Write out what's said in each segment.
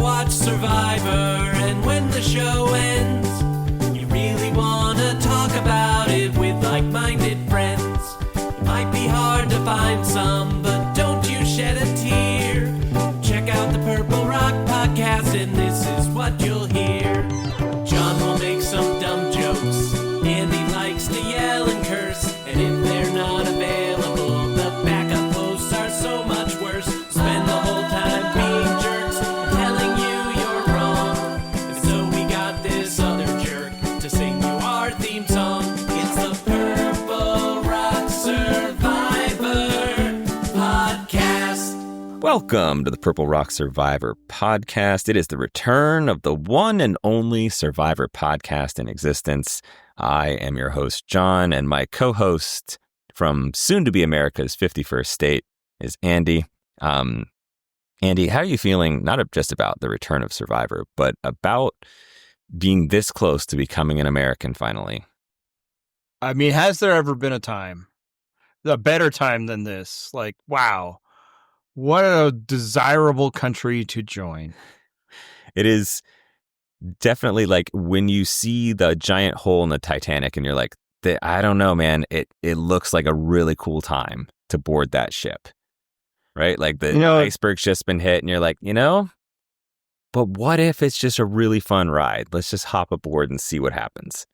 watch Survivor, and when the show ends, you really want to talk about it with like-minded friends. It might be hard to find some, but don't you shed a tear. Check out the Purple Rock Podcast, and this is what you'll hear. John will make some dumb jokes, Andy likes to yell and curse, and if they're not available, the backup hosts are so much worse. Spend the whole time being jerks, telling you you're wrong, and so we got this other jerk to sing you our theme song. It's the Purple Rock Survivor Podcast. Welcome to the Purple Rock Survivor Podcast. It is the return of the one and only Survivor podcast in existence. I am your host, John, and my co-host from soon-to-be America's 51st state is Andy. Andy, how are you feeling, not just about the return of Survivor, but about being this close to becoming an American finally? I mean, has there ever been a better time than this? Like, wow. What a desirable country to join. It is definitely like when you see the giant hole in the Titanic and you're like, I don't know, man, it looks like a really cool time to board that ship, right? Like the iceberg's just been hit and you're like, but what if it's just a really fun ride? Let's just hop aboard and see what happens.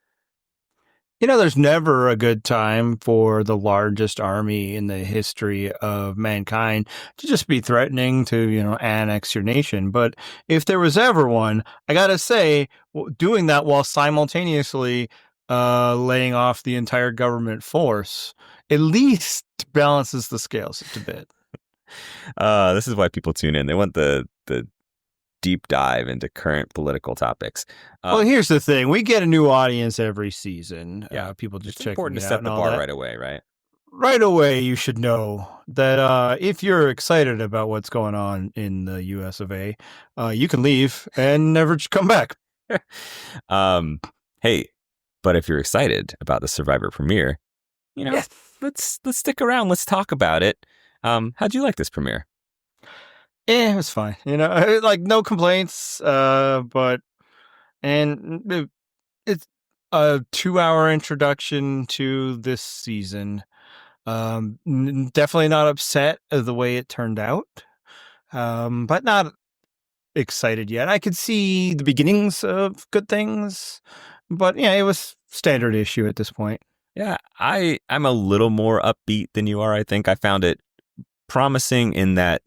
There's never a good time for the largest army in the history of mankind to just be threatening to, annex your nation. But if there was ever one, I gotta say, doing that while simultaneously laying off the entire government force at least balances the scales a bit. This is why people tune in. They want the deep dive into current political topics. Well, here's the thing. We get a new audience every season. Yeah, people just check. It's important to set the bar right away, right? Right away, you should know that if you're excited about what's going on in the US of A, you can leave and never come back. Hey, but if you're excited about the Survivor premiere, let's stick around. Let's talk about it. How'd you like this premiere? It was fine. Like no complaints. But it's a 2-hour introduction to this season. Definitely not upset of the way it turned out. But not excited yet. I could see the beginnings of good things, but yeah, it was standard issue at this point. Yeah, I'm a little more upbeat than you are. I think I found it promising in that,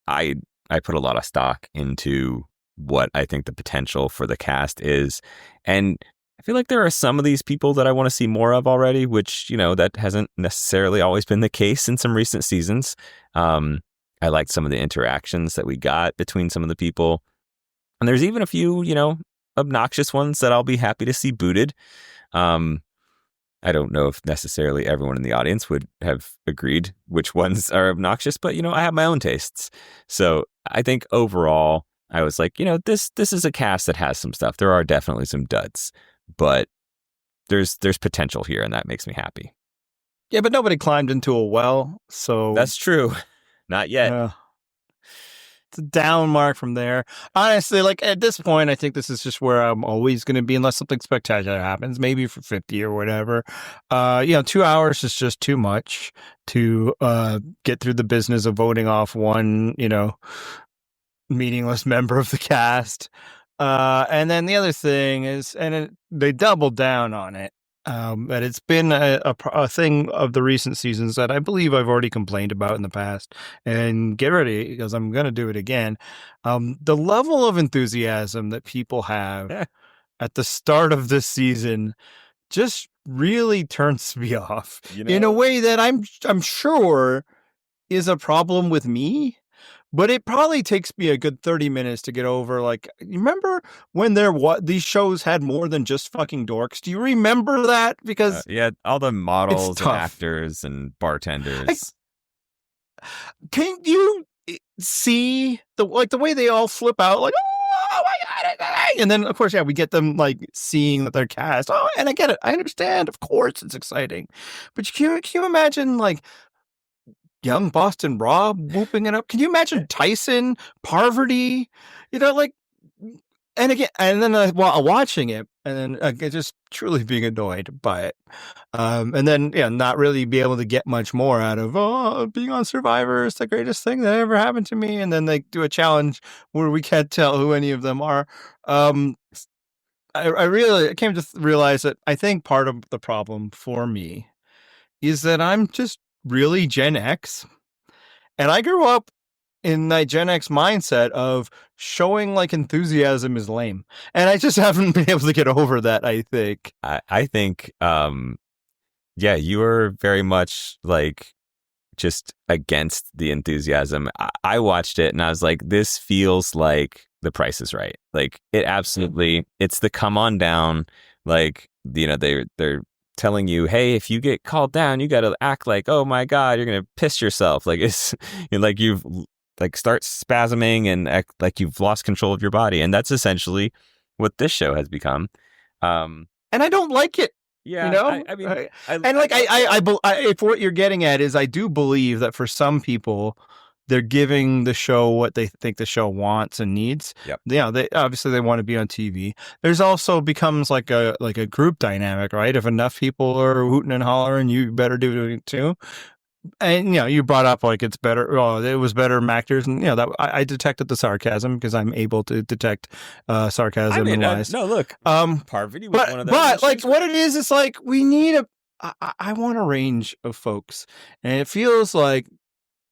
I put a lot of stock into what I think the potential for the cast is. And I feel like there are some of these people that I want to see more of already, which, that hasn't necessarily always been the case in some recent seasons. I liked some of the interactions that we got between some of the people. And there's even a few, obnoxious ones that I'll be happy to see booted. I don't know if necessarily everyone in the audience would have agreed which ones are obnoxious, but, I have my own tastes. So I think overall, I was like, this is a cast that has some stuff. There are definitely some duds, but there's potential here, and that makes me happy. Yeah, but nobody climbed into a well, so... That's true. Not yet. It's a down mark from there. Honestly, like at this point, I think this is just where I'm always going to be unless something spectacular happens, maybe for 50 or whatever. 2 hours is just too much to get through the business of voting off one, meaningless member of the cast. And then the other thing is, they doubled down on it. But it's been a thing of the recent seasons that I believe I've already complained about in the past. And get ready, because I'm going to do it again. The level of enthusiasm that people have at the start of this season just really turns me off in a way that I'm sure is a problem with me. But it probably takes me a good 30 minutes to get over. Like, you remember when these shows had more than just fucking dorks? Do you remember that? Because all the models and actors and bartenders. Can you see the way they all flip out? Like, oh my god! And then of course, we get them like seeing that they're cast. Oh, and I get it. I understand. Of course, it's exciting. But can you imagine like young Boston Rob whooping it up. Can you imagine Tyson, Parvati? Like, and again, and then while watching it, and then just truly being annoyed by it. And then, not really be able to get much more out of, being on Survivor is the greatest thing that ever happened to me. And then they do a challenge where we can't tell who any of them are. I came to realize that I think part of the problem for me is that I'm just really Gen X. And I grew up in that Gen X mindset of showing like enthusiasm is lame. And I just haven't been able to get over that, I think. I think, yeah, you are very much like just against the enthusiasm. I watched it and I was like, this feels like The Price is Right. Like it absolutely, it's the come on down. Like, they're telling you, hey, if you get called down, you got to act like, oh my God, you're going to piss yourself. Like it's like you've like start spasming and act like you've lost control of your body. And that's essentially what this show has become. And I don't like it. Yeah, I mean, if what you're getting at is, I do believe that for some people, they're giving the show what they think the show wants and needs. Yep. They obviously they want to be on TV. There's also becomes like a group dynamic, right? If enough people are hooting and hollering, you better do it too. And you brought up like it's better. Oh, it was better actors, and that I detected the sarcasm because I'm able to detect sarcasm and lies. No, look, Parvati was one of those. But like what it is, it's like we need I want a range of folks, and it feels like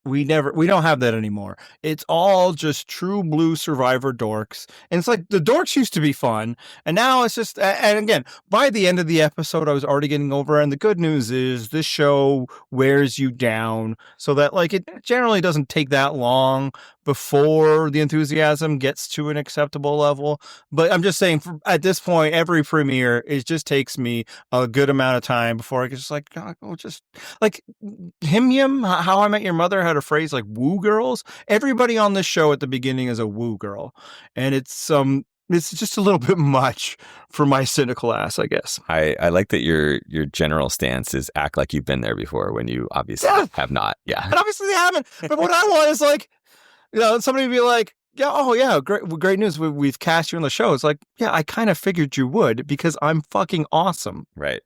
we don't have that anymore. It's all just true blue Survivor dorks. And it's like the dorks used to be fun. And now it's just, and again, by the end of the episode, I was already getting over. And the good news is this show wears you down so that like it generally doesn't take that long before the enthusiasm gets to an acceptable level. But I'm just saying, at this point, every premiere, it just takes me a good amount of time before I can just like, just like Him How I Met Your Mother had a phrase like woo girls. Everybody on this show at the beginning is a woo girl. And it's just a little bit much for my cynical ass, I guess. I like that your general stance is act like you've been there before when you obviously have not. Yeah. And obviously they haven't. But what I want is like, somebody be like, yeah, oh yeah, great news. We've cast you on the show. It's like, yeah, I kind of figured you would because I'm fucking awesome. Right.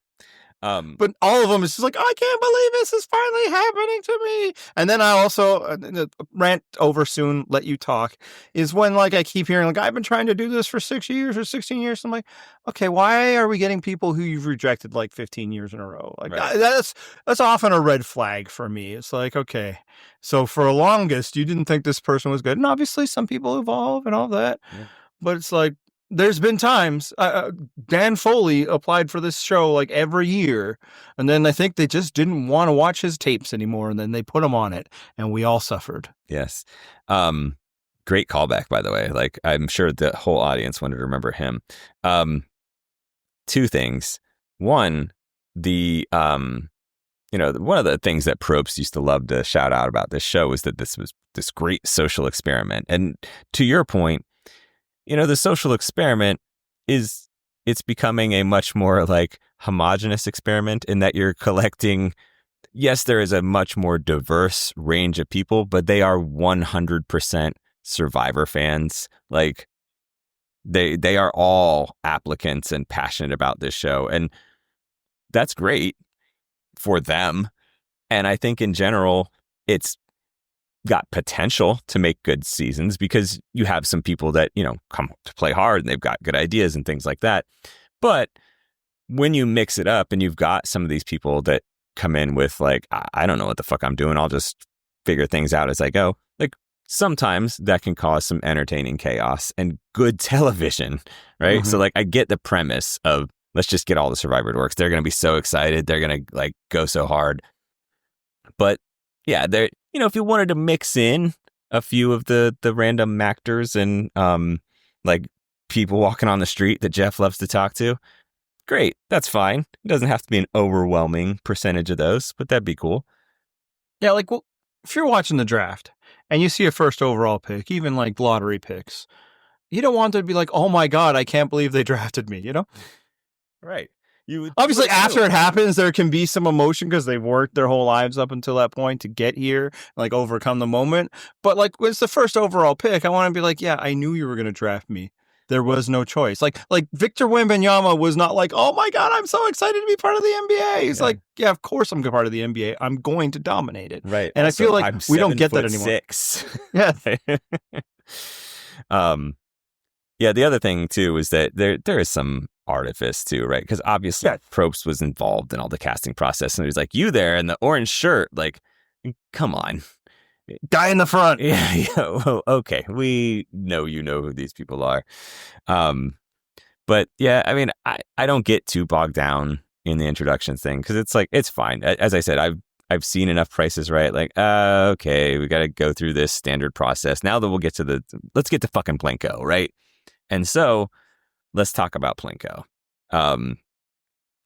But all of them is just like, I can't believe this is finally happening to me. And then I also rant over soon, let you talk, is when like I keep hearing like, I've been trying to do this for 6 years or 16 years. I'm like, okay, why are we getting people who you've rejected like 15 years in a row? Like right. That's often a red flag for me. It's like, okay, so for the longest, you didn't think this person was good. And obviously some people evolve and all that. Yeah. But it's like, there's been times Dan Foley applied for this show like every year. And then I think they just didn't want to watch his tapes anymore. And then they put him on it and we all suffered. Yes. Great callback, by the way. Like, I'm sure the whole audience wanted to remember him. Two things. One, one of the things that Probst used to love to shout out about this show was that this was this great social experiment. And to your point, the social experiment it's becoming a much more like homogenous experiment in that you're collecting. Yes, there is a much more diverse range of people, but they are 100% Survivor fans. Like they are all applicants and passionate about this show. And that's great for them. And I think in general, it's got potential to make good seasons because you have some people that, come to play hard and they've got good ideas and things like that. But when you mix it up and you've got some of these people that come in with like, I don't know what the fuck I'm doing, I'll just figure things out as I go. Like sometimes that can cause some entertaining chaos and good television, right? Mm-hmm. So like I get the premise of let's just get all the Survivor dorks. They're going to be so excited. They're going to like go so hard. But yeah, they're, if you wanted to mix in a few of the random actors and like people walking on the street that Jeff loves to talk to, great. That's fine. It doesn't have to be an overwhelming percentage of those, but that'd be cool. Yeah, like, well, if you're watching the draft and you see a first overall pick, even like lottery picks, you don't want to be like, oh my God, I can't believe they drafted me, Right. Obviously, would after hope. it happens, there can be some emotion because they've worked their whole lives up until that point to get here, like overcome the moment. But like, when it's the first overall pick, I want to be like, yeah, I knew you were going to draft me. There was no choice. Like Victor Wembanyama was not like, oh my God, I'm so excited to be part of the NBA. He's like, yeah, of course I'm part of the NBA. I'm going to dominate it. Right. And Also, I feel like I'm we don't get that anymore. 7'6". Yeah. Yeah, the other thing too is that there is some artifice too, right? Because obviously Probst was involved in all the casting process, and he was like, "You there in the orange shirt? Like, come on, guy in the front." Yeah. Well, okay, we know you know who these people are, but yeah, I mean, I don't get too bogged down in the introduction thing because it's like it's fine. As I said, I've seen enough Prices Right. Like, okay, we got to go through this standard process. Now that we'll get to let's get to fucking Plinko, right? And so let's talk about Plinko.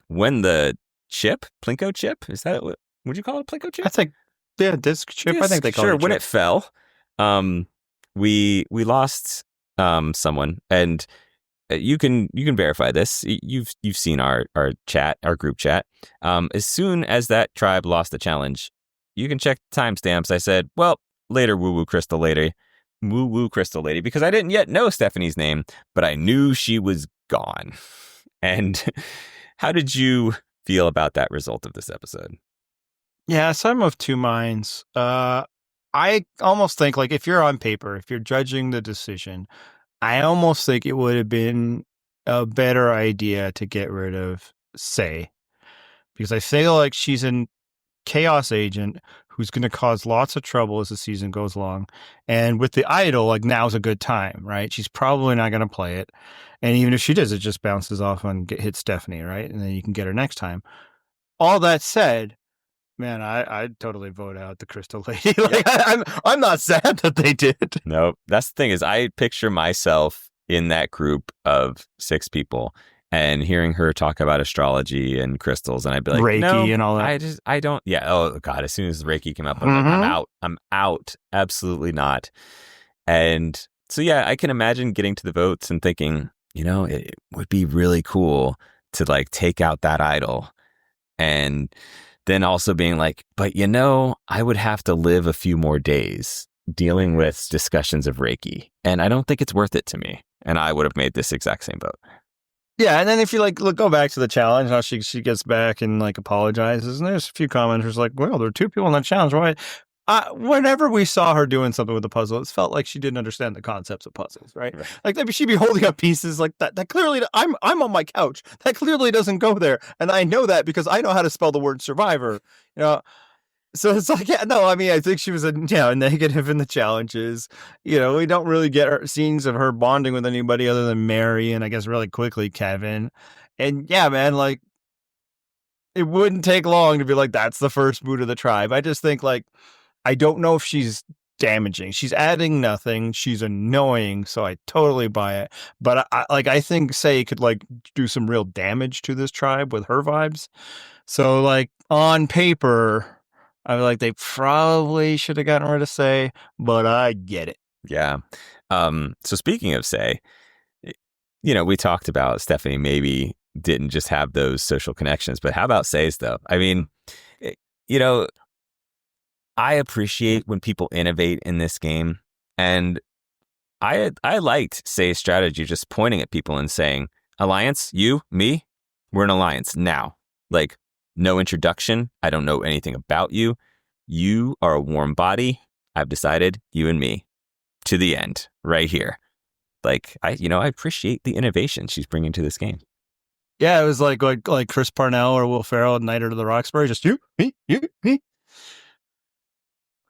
When the Plinko chip, is that what would you call it? Plinko chip? I think, yeah, disc chip. I think they call it. Sure. When it fell, we lost someone, and you can verify this. You've seen our chat, our group chat. As soon as that tribe lost the challenge, you can check timestamps. I said, well, later, woo crystal lady, because I didn't yet know Stephanie's name, but I knew she was gone. And how did you feel about that result of this episode? Yeah, so I'm of two minds. I almost think, like, if you're on paper, if you're judging the decision, I almost think it would have been a better idea to get rid of Say, because I feel like she's a chaos agent who's going to cause lots of trouble as the season goes along. And with the idol, like, now's a good time, right? She's probably not going to play it. And even if she does, it just bounces off and hits Stephanie, right? And then you can get her next time. All that said, man, I'd totally vote out the Crystal Lady. Like, I'm not sad that they did. No, that's the thing is I picture myself in that group of 6 people and hearing her talk about astrology and crystals, and I'd be like, Reiki no, and all that. I don't. Yeah. Oh God. As soon as Reiki came up, I'm like, I'm out. I'm out. Absolutely not. And so, yeah, I can imagine getting to the votes and thinking, it would be really cool to like take out that idol, and then also being like, but I would have to live a few more days dealing with discussions of Reiki, and I don't think it's worth it to me. And I would have made this exact same vote. Yeah, and then if you go back to the challenge, how she gets back and like apologizes, and there's a few commenters like, well, there are 2 people in that challenge. Why? Whenever we saw her doing something with the puzzle, it felt like she didn't understand the concepts of puzzles, right? Like she'd be holding up pieces like that. That clearly, I'm on my couch. That clearly doesn't go there, and I know that because I know how to spell the word survivor. So it's like, yeah, no, I mean, I think she was a negative in the challenges. We don't really get scenes of her bonding with anybody other than Mary and I guess really quickly Kevin. And yeah, man, like, it wouldn't take long to be like, that's the first boot of the tribe. I just think, like, I don't know if she's damaging. She's adding nothing. She's annoying, so I totally buy it. But I think Say could like do some real damage to this tribe with her vibes. So like on paper, I feel like they probably should have gotten rid of Say, but I get it. Yeah. So speaking of Say, we talked about Stephanie maybe didn't just have those social connections, but how about Say's though? I mean, I appreciate when people innovate in this game, and I liked Say's strategy, just pointing at people and saying, "Alliance, you, me, we're an alliance now." Like, no introduction. I don't know anything about you. You are a warm body. I've decided, you and me, to the end, right here. Like, I appreciate the innovation she's bringing to this game. Yeah, it was like Chris Parnell or Will Ferrell at Night Under the Roxbury, just you, me.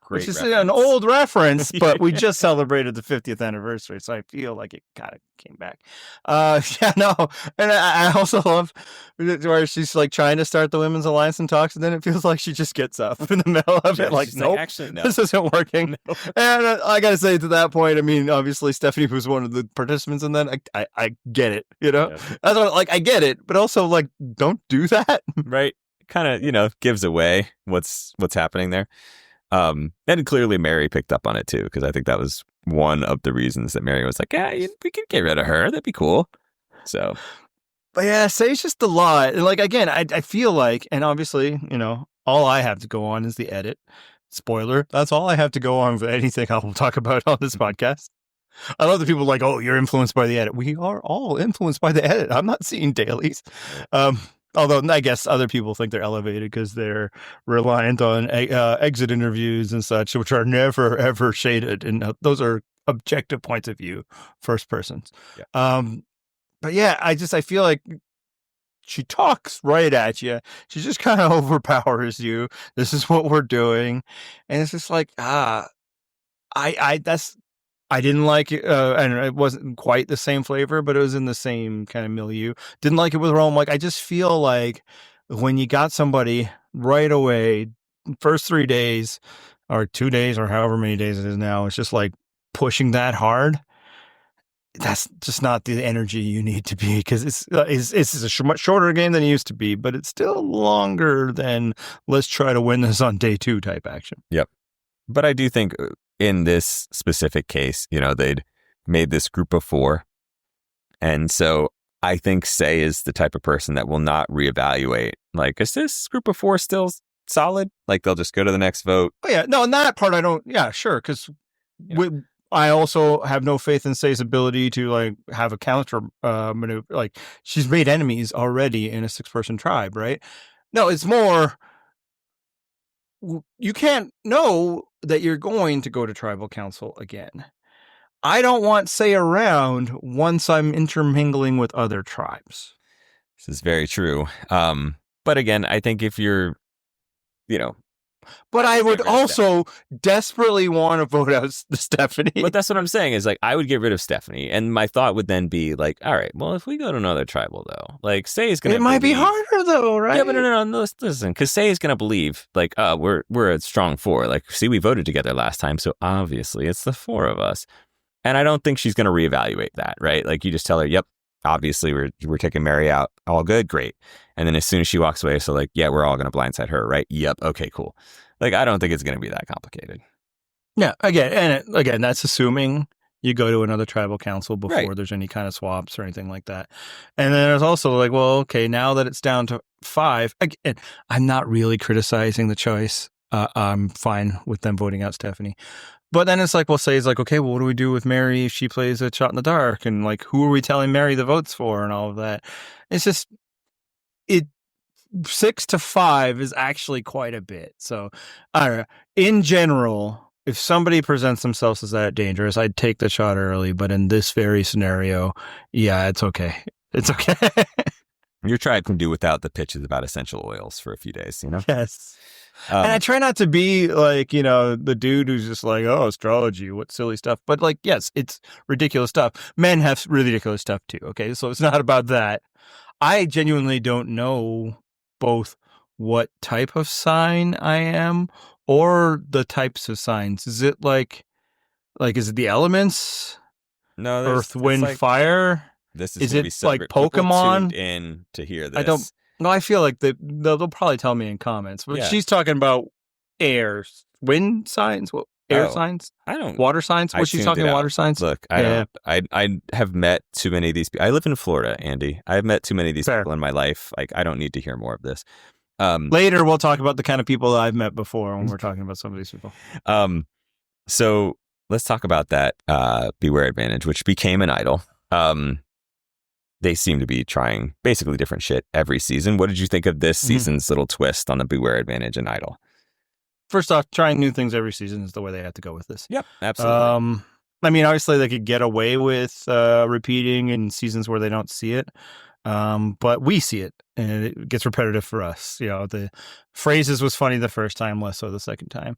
Great Which is reference. an old reference, but we just celebrated the 50th anniversary, so I feel like it kind of came back. Yeah, no, and I also love where she's like trying to start the Women's Alliance and talks, and then it feels like she just gets up in the middle of it, like, nope, actually, no. this isn't working. No. And I gotta say, to that point, I mean, obviously Stephanie was one of the participants, and then I get it, That's what, like, I get it, but also like, don't do that, right? Kind of, gives away what's happening there. And clearly Mary picked up on it too, because I think that was one of the reasons that Mary was like, yeah, we could get rid of her. That'd be cool. So But yeah, say it's just a lot. And like, again, I feel like, and obviously, all I have to go on is the edit. Spoiler, that's all I have to go on for anything I will talk about on this podcast. I love that people are like, oh, you're influenced by the edit. We are all influenced by the edit. I'm not seeing dailies. Although I guess other people think they're elevated because they're reliant on exit interviews and such, which are never, ever shaded. And those are objective points of view, first persons. Yeah. But yeah, I feel like she talks right at you. She just kind of overpowers you. This is what we're doing. And it's just like, I didn't like it, and it wasn't quite the same flavor, but it was in the same kind of milieu. Didn't like it with Rome. Like, I just feel like when you got somebody right away, first 3 days or 2 days or however many days it is now, it's just like pushing that hard. That's just not the energy you need to be, because it's a much shorter game than it used to be, but it's still longer than let's try to win this on day 2 type action. Yep. But I do think in this specific case, they'd made this group of 4. And so I think Say is the type of person that will not reevaluate. Like, is this group of 4 still solid? Like, they'll just go to the next vote. Oh, yeah. No, in that part, I don't. Yeah, sure. Because I also have no faith in Say's ability to like have a counter maneuver. Like, she's made enemies already in a 6-person tribe, right? No, it's more, you can't know that you're going to go to tribal council again. I don't want Say around once I'm intermingling with other tribes. This is very true. But again, I think if you're, But I would also desperately want to vote out Stephanie. But that's what I'm saying is like, I would get rid of Stephanie. And my thought would then be like, all right, well, if we go to another tribal though, like Say is going to It might be harder though, right? Yeah, but no, listen, because Say is going to believe like, we're a strong 4. Like, see, we voted together last time. So obviously it's the 4 of us. And I don't think she's going to reevaluate that, right? Like, you just tell her, yep, obviously we're taking Mary out. All good, great. And then as soon as she walks away, so like, yeah, we're all going to blindside her, right? Yep, okay, cool. Like, I don't think it's going to be that complicated. Yeah, again, that's assuming you go to another tribal council before there's any kind of swaps or anything like that. And then there's also like, well, okay, now that it's down to 5, again, I'm not really criticizing the choice. I'm fine with them voting out Stephanie. But then it's like, well, Say's like, okay, well, what do we do with Mary if she plays a shot in the dark? And like, who are we telling Mary the votes for and all of that? It's just, 6 to 5 is actually quite a bit. So, in general, if somebody presents themselves as that dangerous, I'd take the shot early. But in this very scenario, yeah, it's okay. It's okay. Your tribe can do without the pitches about essential oils for a few days, Yes. And I try not to be like, the dude who's just like, oh, astrology, what silly stuff. But like, yes, it's ridiculous stuff. Men have ridiculous stuff too. Okay. So it's not about that. I genuinely don't know both what type of sign I am or the types of signs. Is it like is it the elements? No, Earth, wind, fire? This is it like Pokemon? In to hear this. I don't. No, I feel like they'll probably tell me in comments. But she's talking about air, wind signs, air signs. I don't. Water signs. Was she talking water signs? Look, I have met too many of these people. I live in Florida, Andy. I've met too many of these people in my life. Like, I don't need to hear more of this. Later, we'll talk about the kind of people that I've met before when we're talking about some of these people. So let's talk about that Beware Advantage, which became an idol. They seem to be trying basically different shit every season. What did you think of this season's little twist on the Beware Advantage and Idol? First off, trying new things every season is the way they have to go with this. Yep, absolutely. I mean, obviously they could get away with repeating in seasons where they don't see it. But we see it and it gets repetitive for us. The phrases was funny the first time, less so the second time.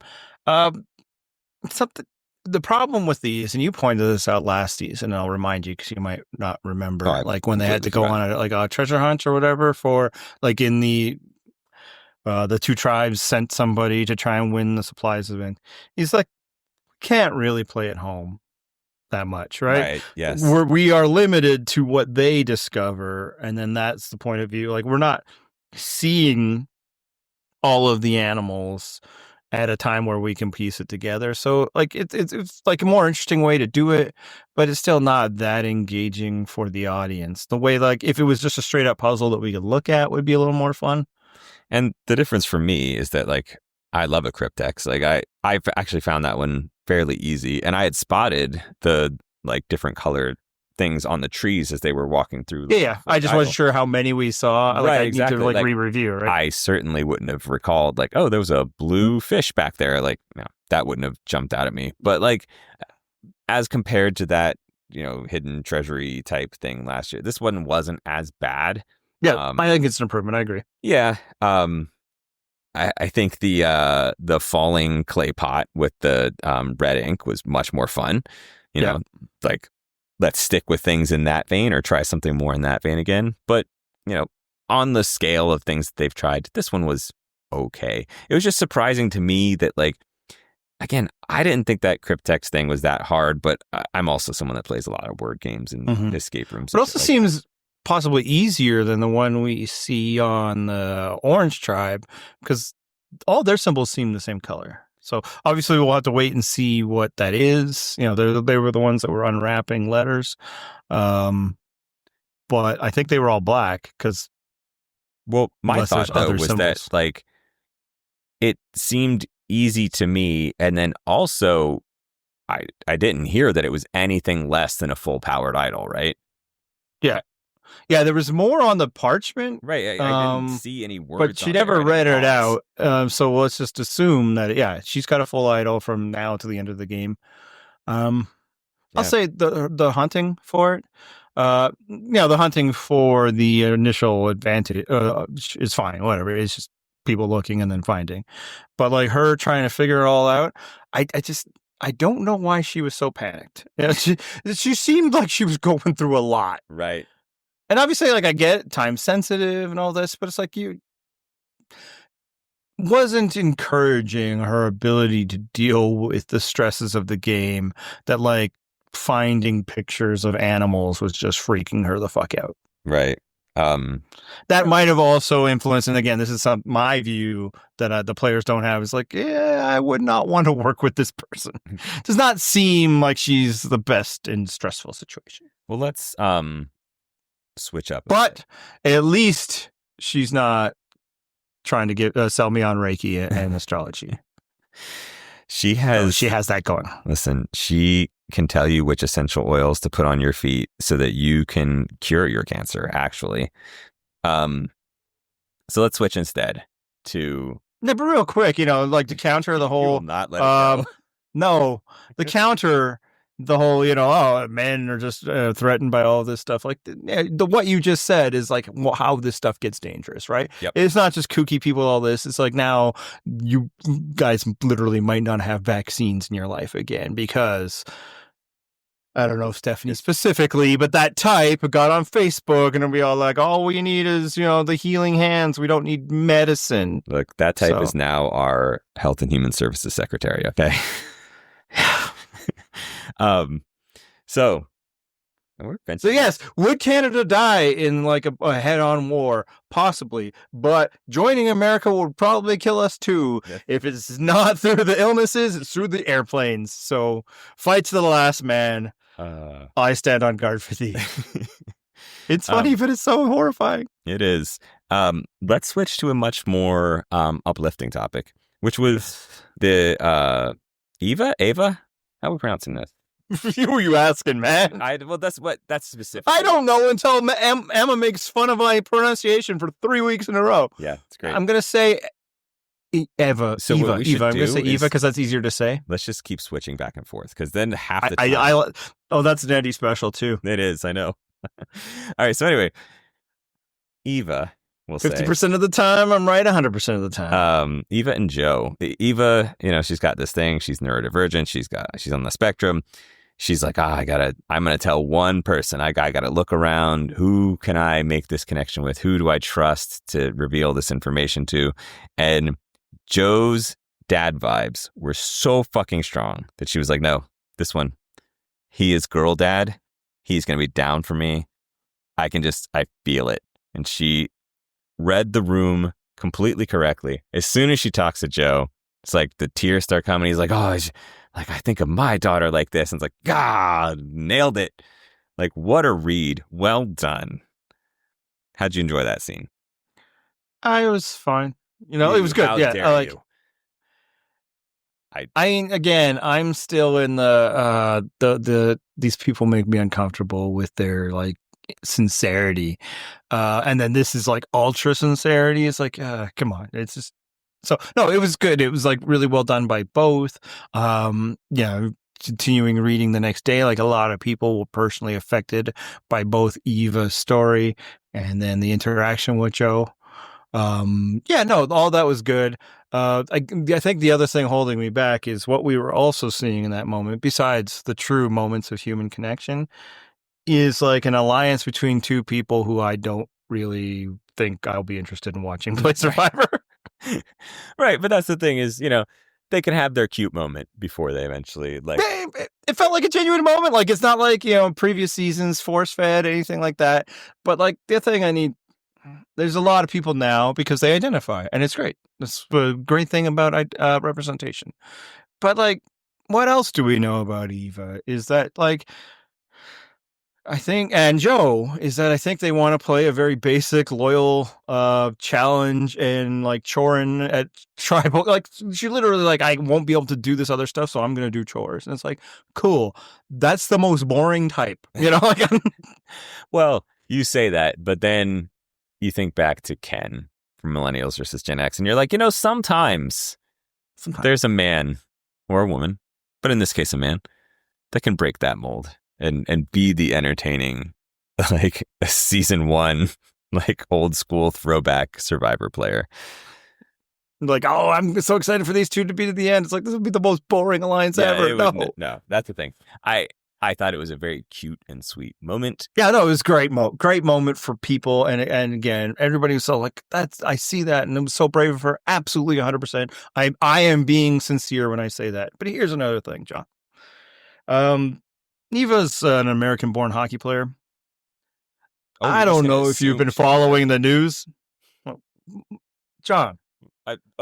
The problem with these, and you pointed this out last season, and I'll remind you because you might not remember, like when they had to go on a treasure hunt or whatever for like in the 2 tribes sent somebody to try and win the supplies event. He's like, can't really play at home that much, right? Yes. We are limited to what they discover, and then that's the point of view. Like, we're not seeing all of the animals at a time where we can piece it together. So like it's like a more interesting way to do it, but it's still not that engaging for the audience. The way like if it was just a straight up puzzle that we could look at would be a little more fun. And the difference for me is that like I love a cryptex. Like I've actually found that one fairly easy, and I had spotted the like different colored things on the trees as they were walking through. Yeah. I just wasn't sure how many we saw. Like, Right, I exactly. need to Like, re-review, right? I certainly wouldn't have recalled like, oh, there was a blue fish back there. Like, that wouldn't have jumped out at me. But like, as compared to that, hidden treasury type thing last year, this one wasn't as bad. Yeah, I think it's an improvement. I agree. Yeah. I think the falling clay pot with the red ink was much more fun. You know, like let's stick with things in that vein or try something more in that vein again. But, on the scale of things that they've tried, this one was okay. It was just surprising to me that like, again, I didn't think that cryptex thing was that hard, but I'm also someone that plays a lot of word games and escape rooms. It also seems possibly easier than the one we see on the Orange Tribe because all their symbols seem the same color. So obviously we'll have to wait and see what that is. They were the ones that were unwrapping letters. But I think they were all black because my thought though was that like it seemed easy to me, and then also I didn't hear that it was anything less than a full powered idol, right? Yeah, there was more on the parchment. Right. I didn't see any words. But she never read it out. So let's just assume that, she's got a full idol from now to the end of the game. I'll say the hunting for it. The hunting for the initial advantage is fine. Whatever. It's just people looking and then finding. But like her trying to figure it all out, I don't know why she was so panicked. She seemed like she was going through a lot. Right. And obviously, like, I get time sensitive and all this, but it's like you wasn't encouraging her ability to deal with the stresses of the game, that like finding pictures of animals was just freaking her the fuck out. Right. That might have also influenced, and again, this is my view that the players don't have, is like, I would not want to work with this person. Does not seem like she's the best in stressful situations. Well, let's switch up. But at least she's not trying to sell me on Reiki and astrology. She has that going. Listen, she can tell you which essential oils to put on your feet so that you can cure your cancer, actually. So let's switch instead to... No, but real quick, like to counter the whole... You will not let it go. No, the counter... The whole, men are just threatened by all this stuff. Like what you just said is like how this stuff gets dangerous, right? Yep. It's not just kooky people, all this. It's like now you guys literally might not have vaccines in your life again because I don't know Stephanie specifically, but that type got on Facebook and it'll be all like, all we need is, the healing hands. We don't need medicine. Look, that type is now our Health and Human Services Secretary, okay? So yes, would Canada die in like a head-on war? Possibly, but joining America would probably kill us too. Yeah. If it's not through the illnesses, it's through the airplanes. So fight to the last man. I stand on guard for thee. It's funny, but it's so horrifying. It is. Let's switch to a much more uplifting topic, which was the Eva? How are we pronouncing this? Who are you asking, man? That's specific. I don't know until Emma makes fun of my pronunciation for 3 weeks in a row. Yeah, it's great. I'm gonna say Eva. So Eva. What we should I'm gonna say Eva because that's easier to say. Let's just keep switching back and forth because then half the time. That's an Eddie special too. It is. I know. All right. So anyway, Eva. 50% of the time, I'm right 100% of the time. Eva and Joe. Eva, she's got this thing. She's neurodivergent. She's on the spectrum. She's like, I'm going to tell one person. I got to look around. Who can I make this connection with? Who do I trust to reveal this information to? And Joe's dad vibes were so fucking strong that she was like, no, this one, he is girl dad. He's going to be down for me. I feel it. And she read the room completely correctly. As soon as she talks to Joe, It's like the tears start coming. He's like, oh, like I think of my daughter like this. And it's like, God, nailed it. Like, what a read. Well done. How'd you enjoy that scene? I was fine. It was good. How Yeah, dare you? again, I'm still in the these people make me uncomfortable with their like sincerity, and then this is like ultra sincerity. It's like, come on, it's just so no. It was good. It was like really well done by both. Continuing reading the next day, like a lot of people were personally affected by both Eva's story and then the interaction with Joe. All that was good. I think the other thing holding me back is what we were also seeing in that moment, besides the true moments of human connection, is like an alliance between two people who I don't really think I'll be interested in watching play Survivor. Right, but that's the thing is, they can have their cute moment before they eventually like. It felt like a genuine moment. Like it's not like previous seasons force fed anything like that. But like the thing I need. There's a lot of people now because they identify, and it's great. That's a great thing about representation. But like, what else do we know about Eva? Is that like, I think, and Joe, is that I think they want to play a very basic, loyal challenge and like choring at tribal. Like she literally like, I won't be able to do this other stuff, so I'm going to do chores. And it's like, cool. That's the most boring type, Like, well, you say that, but then you think back to Ken from Millennials versus Gen X, and you're like, sometimes there's a man or a woman, but in this case, a man that can break that mold and be the entertaining, like a season 1, like old school throwback Survivor player. Like, oh, I'm so excited for these two to be to the end. It's like, this would be the most boring alliance ever. No, that's the thing. I thought it was a very cute and sweet moment. Yeah, no, it was great moment for people. And again, everybody was so like, I see that. And it was so brave of her. Absolutely 100%. I am being sincere when I say that. But here's another thing, John. Eva's an American-born hockey player. Oh, I don't know if you've been following the news. Well, John.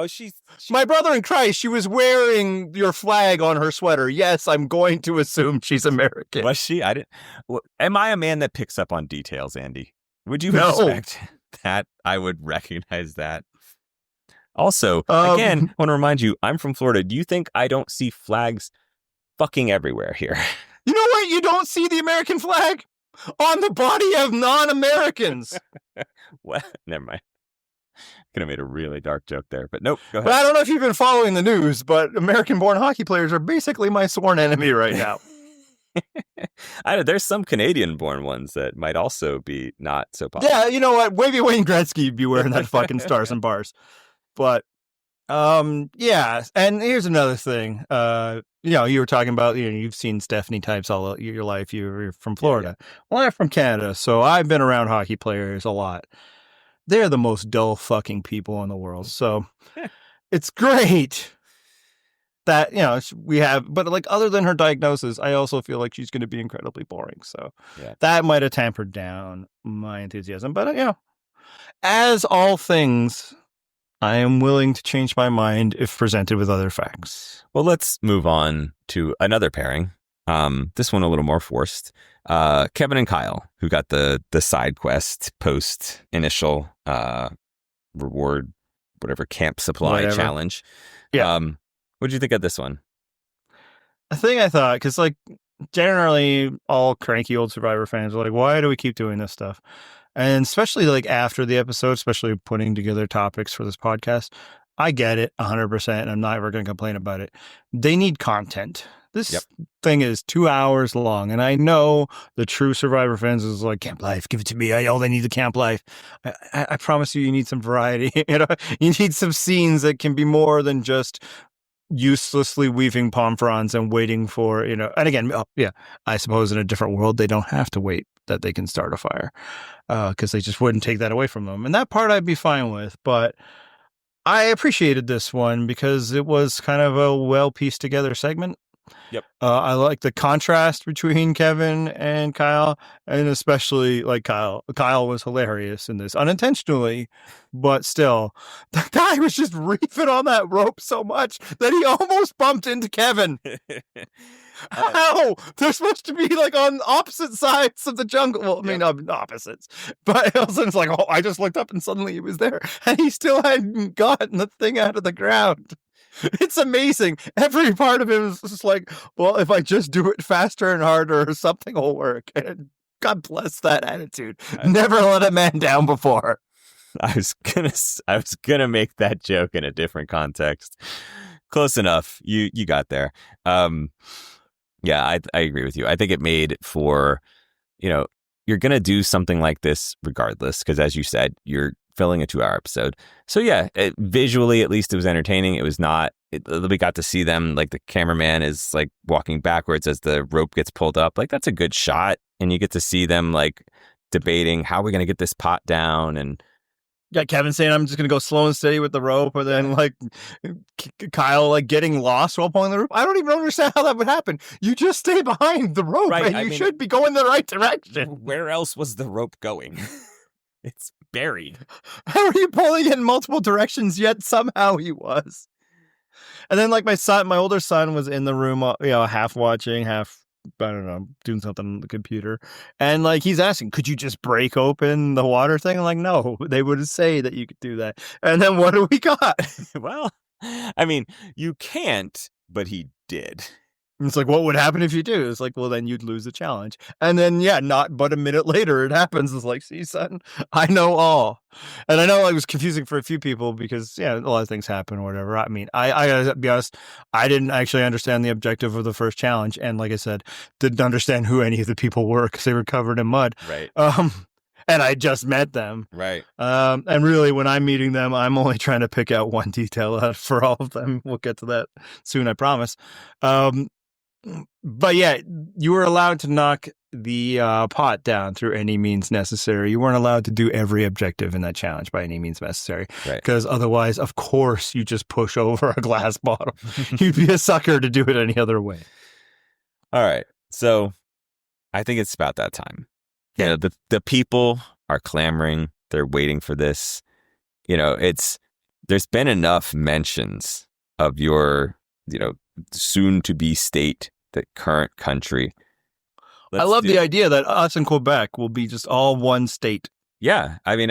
She's my brother in Christ. She was wearing your flag on her sweater. Yes, I'm going to assume she's American. Was she? I didn't. Well, am I a man that picks up on details, Andy? Would you expect that I would recognize that? Also, again, I want to remind you, I'm from Florida. Do you think I don't see flags fucking everywhere here? You know what? You don't see the American flag on the body of non-Americans. Well, never mind. Could have made a really dark joke there, but nope. Go ahead. But I don't know if you've been following the news, but American-born hockey players are basically my sworn enemy right now. There's some Canadian-born ones that might also be not so popular. Yeah, you know what? Maybe Wayne Gretzky'd be wearing that fucking Stars and Bars. But, yeah. And here's another thing. You were talking about, you've seen Stephanie types all your life. You're from Florida. Yeah. Well, I'm from Canada, so I've been around hockey players a lot. They're the most dull fucking people in the world. So it's great that, we have, but like other than her diagnosis, I also feel like she's going to be incredibly boring. So that might have tampered down my enthusiasm. But, as all things, I am willing to change my mind if presented with other facts. Well, let's move on to another pairing. This one a little more forced. Kevin and Kyle, who got the side quest post initial reward, whatever camp supply challenge. Yeah. What'd you think of this one? I think I thought, because like generally all cranky old Survivor fans are like, why do we keep doing this stuff? And especially like after the episode, especially putting together topics for this podcast, I get it 100%. And I'm not ever going to complain about it. They need content. This thing is 2 hours long. And I know the true Survivor fans is like, camp life, give it to me. I only need the camp life. I promise you need some variety. You need some scenes that can be more than just uselessly weaving palm fronds and waiting for, and again, I suppose in a different world, they don't have to wait that they can start a fire because they just wouldn't take that away from them. And that part I'd be fine with. But I appreciated this one because it was kind of a well pieced together segment Yep. I like the contrast between Kevin and Kyle, and especially like Kyle. Kyle was hilarious in this, unintentionally, but still. The guy was just reefing on that rope so much that he almost bumped into Kevin. How? They're supposed to be like on opposite sides of the jungle. Well, I mean, opposites. But it's like, oh, I just looked up and suddenly he was there. And he still hadn't gotten the thing out of the ground. It's amazing. Every part of him is just like, well, if I just do it faster and harder, something will work. And God bless that attitude. Never let a man down before. I was gonna make that joke in a different context. Close enough. You got there. Yeah, I agree with you. I think it made for, you're gonna do something like this regardless, because as you said, you're filling a 2-hour episode. So yeah, visually at least it was entertaining. It was not. We got to see them, like the cameraman is like walking backwards as the rope gets pulled up. Like that's a good shot, and you get to see them like debating how we're gonna get this pot down. And yeah, Kevin saying I'm just gonna go slow and steady with the rope, or then like Kyle like getting lost while pulling the rope. I don't even understand how that would happen. You just stay behind the rope, right, and you should be going the right direction. Where else was the rope going? It's buried. How are you pulling it in multiple directions? Yet somehow he was. And then like my older son was in the room, half watching, half, I don't know, doing something on the computer. And like he's asking, could you just break open the water thing? I'm like, no, they would say that you could do that. And then what do we got? Well, I mean, you can't, but he did. It's like, what would happen if you do? It's like, well, then you'd lose the challenge. And then, not but a minute later, it happens. It's like, see, son, I know all. And I know it was confusing for a few people because, a lot of things happen or whatever. I mean, I gotta be honest, I didn't actually understand the objective of the first challenge. And like I said, didn't understand who any of the people were because they were covered in mud. Right. And I just met them. Right. And really, when I'm meeting them, I'm only trying to pick out one detail out for all of them. We'll get to that soon, I promise. But yeah, you were allowed to knock the pot down through any means necessary. You weren't allowed to do every objective in that challenge by any means necessary. Right. Because otherwise, of course, you just push over a glass bottle. You'd be a sucker to do it any other way. All right. So I think it's about that time. Yeah. The people are clamoring. They're waiting for this. There's been enough mentions of your, soon to be state, the current country. I love the idea that us and Quebec will be just all one state. Yeah. I mean,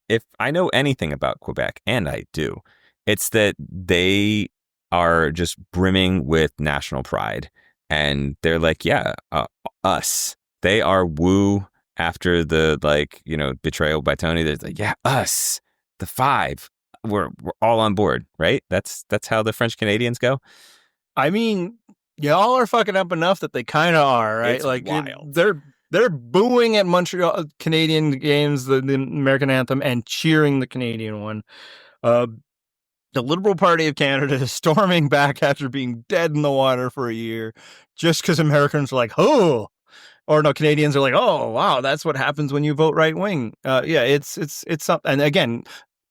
if I know anything about Quebec, and I do, it's that they are just brimming with national pride. And they're like, us. They are woo after the, betrayal by Tony. They're like, yeah, us, the 5. We're all on board, right? That's how the French Canadians go. I mean, y'all are fucking up enough that they kind of are, right? It's like wild. They're booing at Montreal Canadian games, the American anthem, and cheering the Canadian one. The Liberal Party of Canada is storming back after being dead in the water for a year, just because Americans are like, oh, or no, Canadians are like, oh, wow, that's what happens when you vote right wing. It's something. And again,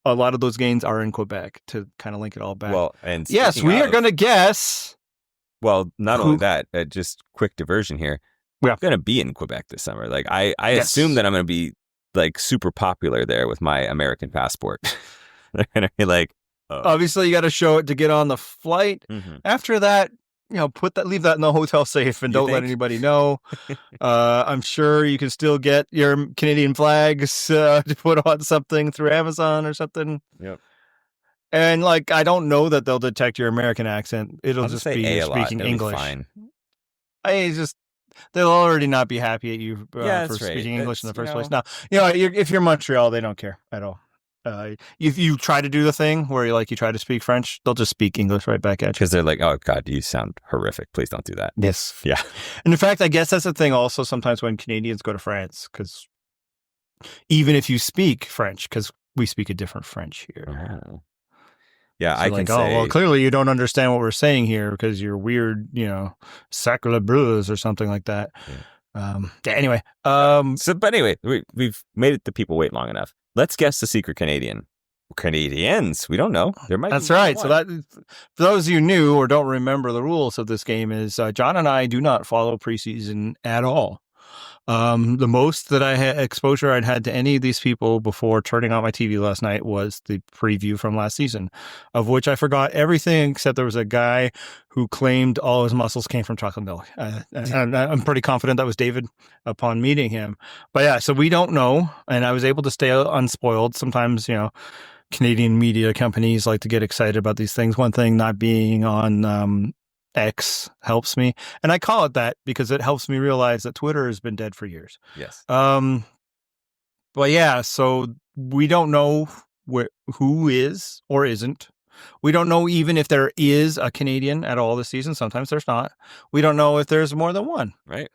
a lot of those gains are in Quebec to kind of link it all back. Well, and yes, we are going to guess. Well, not only that, just quick diversion here. I'm going to be in Quebec this summer. Like I assume that I'm going to be like super popular there with my American passport. They're going to be like, oh. Obviously you got to show it to get on the flight. Mm-hmm. After that, leave that in the hotel safe and don't let anybody know. I'm sure you can still get your Canadian flags to put on something through Amazon or something. Yep. And I don't know that they'll detect your American accent. It'll just be you speaking English. Fine. They'll already not be happy at you for speaking English in the first place. Now, if you're Montreal, they don't care at all. If you try to do the thing where you try to speak French, they'll just speak English right back at you. Because they're like, oh, God, you sound horrific. Please don't do that. Yes. Yeah. And in fact, I guess that's the thing also sometimes when Canadians go to France, because even if you speak French, because we speak a different French here. Oh. Yeah, so I can say... well, clearly you don't understand what we're saying here because you're weird, sacre bleu or something like that. Yeah. Anyway. But anyway, we've made it the people wait long enough. Let's guess the secret Canadian. Canadians. We don't know. There might That's be more right. than So one. that, for those of you new or don't remember the rules of this game, is John and I do not follow preseason at all. The most that I had exposure I'd had to any of these people before turning on my TV last night was the preview from last season, of which I forgot everything except there was a guy who claimed all his muscles came from chocolate milk. And I'm pretty confident that was David upon meeting him. But yeah, so we don't know, and I was able to stay unspoiled. Sometimes, Canadian media companies like to get excited about these things. One thing, not being on X helps me. And I call it that because it helps me realize that Twitter has been dead for years. Yes. But yeah, so we don't know who is or isn't. We don't know even if there is a Canadian at all this season. Sometimes there's not. We don't know if there's more than one. Right.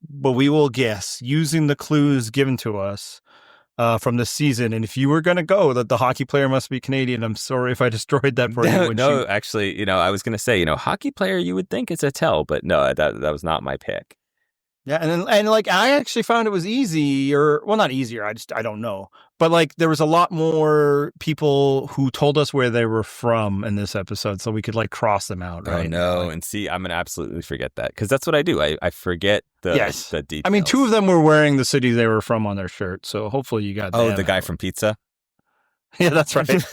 But we will guess using the clues given to us from this season. And if you were going to go that the hockey player must be Canadian, I'm sorry if I destroyed that for you. No, actually, I was going to say, hockey player, you would think it's a tell, but no, that was not my pick. Yeah, and I actually found it was easier. Well, not easier. I don't know, but there was a lot more people who told us where they were from in this episode, so we could cross them out. Right? Oh no, and see, I'm gonna absolutely forget that because that's what I do. I forget the details. I mean, 2 of them were wearing the city they were from on their shirt, so hopefully you got. Oh, the guy from Pizza. Yeah, that's right.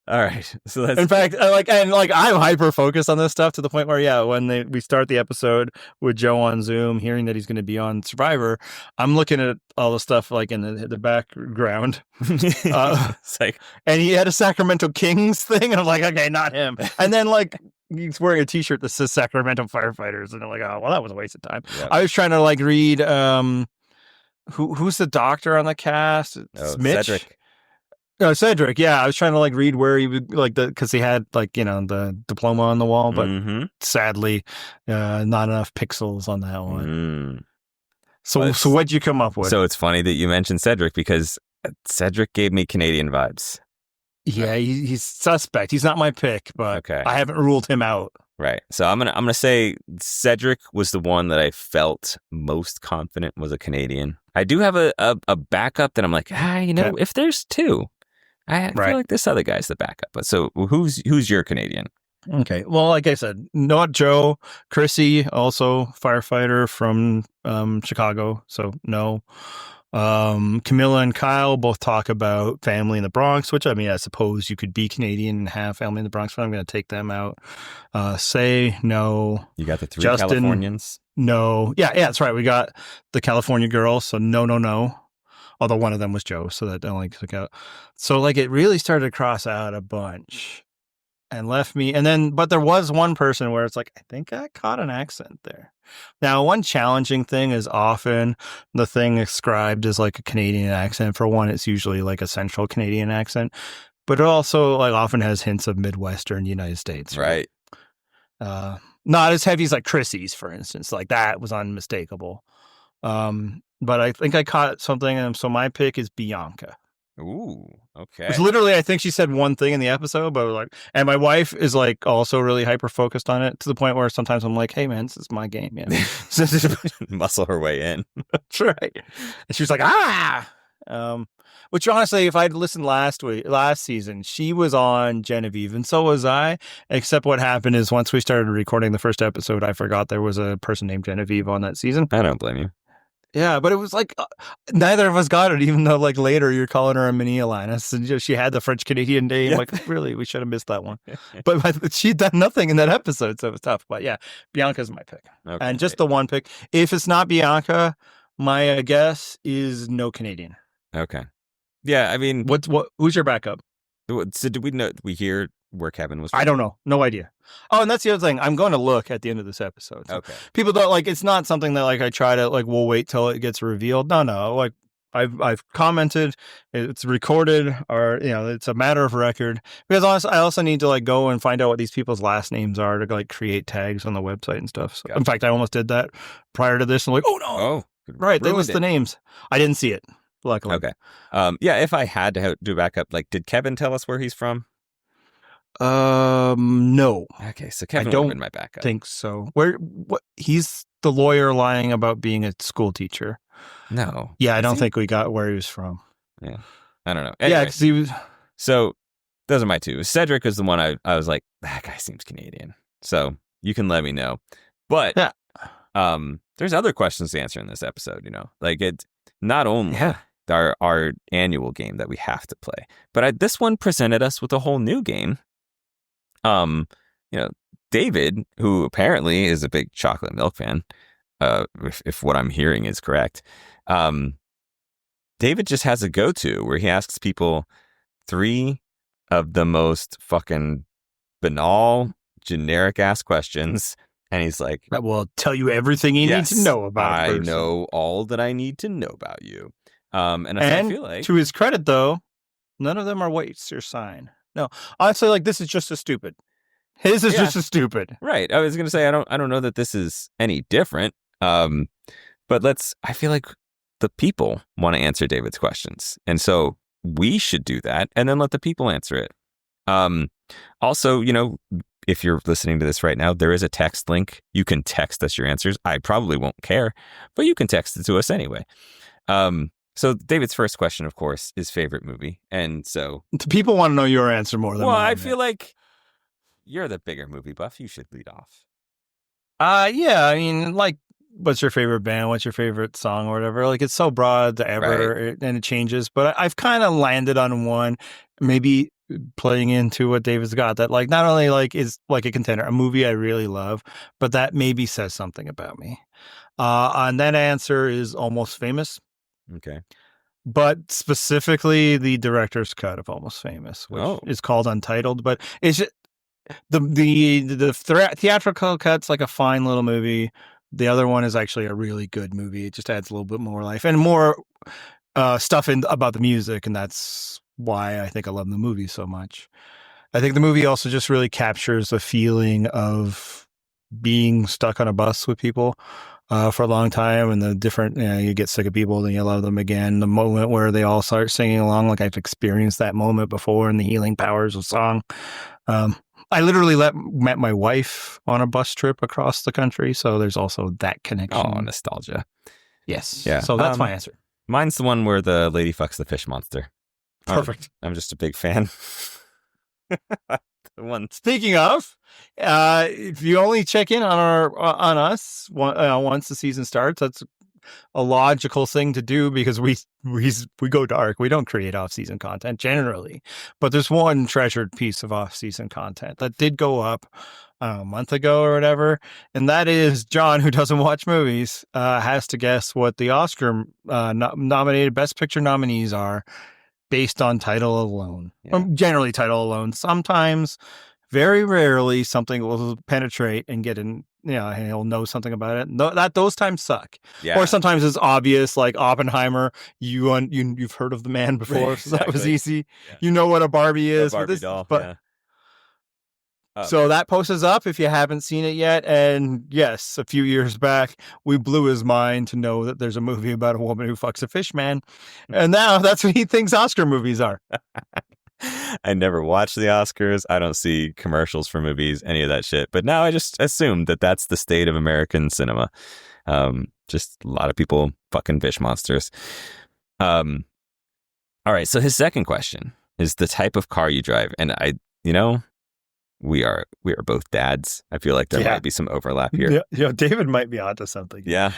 All right. So that's in fact, I'm hyper focused on this stuff to the point where, when we start the episode with Joe on Zoom, hearing that he's going to be on Survivor, I'm looking at all the stuff in the background. It's and he had a Sacramento Kings thing, and I'm like, okay, not him. And then he's wearing a T-shirt that says Sacramento Firefighters, and I'm like, oh, well, that was a waste of time. Yep. I was trying to read who's the doctor on the cast? It's Mitch? Cedric. Cedric, yeah. I was trying to read where he would because he had the diploma on the wall, but sadly, not enough pixels on that one. So what'd you come up with? So it's funny that you mentioned Cedric because Cedric gave me Canadian vibes. Yeah, he's suspect. He's not my pick, but okay. I haven't ruled him out. Right. So I'm gonna say Cedric was the one that I felt most confident was a Canadian. I do have a backup that I'm like, if there's 2. I feel like this other guy's the backup. But so who's your Canadian? Okay. Well, like I said, not Joe. Chrissy, also firefighter from Chicago. So no. Camilla and Kyle both talk about family in the Bronx, which I suppose you could be Canadian and have family in the Bronx, but I'm going to take them out. Say no. You got the 3 Justin, Californians? No. Yeah, that's right. We got the California girls. So no. Although one of them was Joe, so that only took out. So it really started to cross out a bunch and left me. And then, but there was one person where it's I think I caught an accent there. Now, one challenging thing is often the thing described as a Canadian accent. For one, it's usually a central Canadian accent, but it also often has hints of Midwestern United States. Right. Not as heavy as Chrissy's, for instance. That was unmistakable. But I think I caught something, and so my pick is Bianca. Ooh, okay. Which literally, I think she said one thing in the episode, but and my wife is also really hyper focused on it to the point where sometimes I'm like, "Hey, man, this is my game." Yeah, muscle her way in. That's right. And she was like, "Ah." Which honestly, if I'd listened last season, she was on Genevieve, and so was I. Except what happened is once we started recording the first episode, I forgot there was a person named Genevieve on that season. I don't blame you. Yeah, but it was neither of us got it, even though later you're calling her a mini Alanis, and she had the French Canadian name. Yeah. Really, we should have missed that one. But she'd done nothing in that episode, so it was tough. But yeah, Bianca's my pick, and just the one pick. If it's not Bianca, my guess is no Canadian. Okay. Yeah, I mean, who's your backup? So did we know? Did we hear where Kevin was from? I don't know. No idea. Oh, and that's the other thing. I'm going to look at the end of this episode. So okay. People don't it's not something that I try to we'll wait till it gets revealed. No. I've commented, it's recorded, or it's a matter of record. Because honestly, I also need to go and find out what these people's last names are to create tags on the website and stuff. So, in fact, I almost did that prior to this. I'm like, oh no. Oh, right. They list the names. I didn't see it. Luckily. Okay. Yeah. If I had to do backup, did Kevin tell us where he's from? No. Okay, so Kevin would have been my backup. Think so. What? He's the lawyer lying about being a school teacher. No. Yeah, I Is don't he? think we got where he was from. Yeah. I don't know. Yeah, Anyway, because he was. so those are my two. Cedric is the one I was like, that guy seems Canadian. So you can let me know. But Yeah. there's other questions to answer in this episode, Like it not only Yeah. our annual game that we have to play, but this one presented us with a whole new game. David, who apparently is a big chocolate milk fan, if what I'm hearing is correct, David just has a go-to where he asks people 3 of the most fucking banal, generic-ass questions, and he's like, That will tell you everything you need to know about a person. I know all that I need to know about you. And I feel like, to his credit, though, none of them are what's your sign. No, honestly, like this is just as stupid. His is just as stupid. Right. I was gonna say I don't know that this is any different. But I feel like the people want to answer David's questions, and so we should do that, and then let the people answer it. Also, if you're listening to this right now, there is a text link. You can text us your answers. I probably won't care, but you can text it to us anyway. So David's first question, of course, is favorite movie. And so the people want to know your answer more than mine. I feel like you're the bigger movie buff. You should lead off. Yeah, I mean, like, what's your favorite band? What's your favorite song or whatever? Like, it's so broad and it changes. But I've kind of landed on one, maybe playing into what David's got, that like not only like is like a contender, a movie I really love, but that maybe says something about me. And that answer is Almost Famous. Okay. But specifically the director's cut of Almost Famous, which is called Untitled. But it's just, the theatrical cut's like a fine little movie. The other one is actually a really good movie. It just adds a little bit more life and more stuff about the music, and that's why I think I love the movie so much. I think the movie also just really captures the feeling of being stuck on a bus with people for a long time, and the different, you get sick of people, then you love them again. The moment where they all start singing along, like I've experienced that moment before, and the healing powers of song. I literally met my wife on a bus trip across the country, so there's also that connection. Oh, nostalgia. Yes. Yeah. So that's my answer. Mine's the one where the lady fucks the fish monster. Perfect. I'm just a big fan. The one. Speaking of, if you only check in on us once the season starts, that's a logical thing to do because we go dark. We don't create off-season content generally, but there's one treasured piece of off-season content that did go up a month ago or whatever, and that is John, who doesn't watch movies, has to guess what the Oscar nominated Best Picture nominees are based on title alone. Yeah. Generally title alone. Sometimes, very rarely, something will penetrate and get in. He'll know something about it. Those times suck. Yeah. Or sometimes it's obvious, like Oppenheimer. You've heard of the man before, Right, so that was exactly. easy. Yeah. You know what a Barbie is. A Barbie doll. But yeah. so that post is up if you haven't seen it yet. And yes, a few years back, we blew his mind to know that there's a movie about a woman who fucks a fish man, and now that's what he thinks Oscar movies are. I never watch the Oscars. I don't see commercials for movies, any of that shit. But now I just assume that that's the state of American cinema. Just a lot of people fucking fish monsters. All right. So his second question is the type of car you drive. And we are both dads. I feel like there might be some overlap here. Yeah, David might be onto something. Yeah.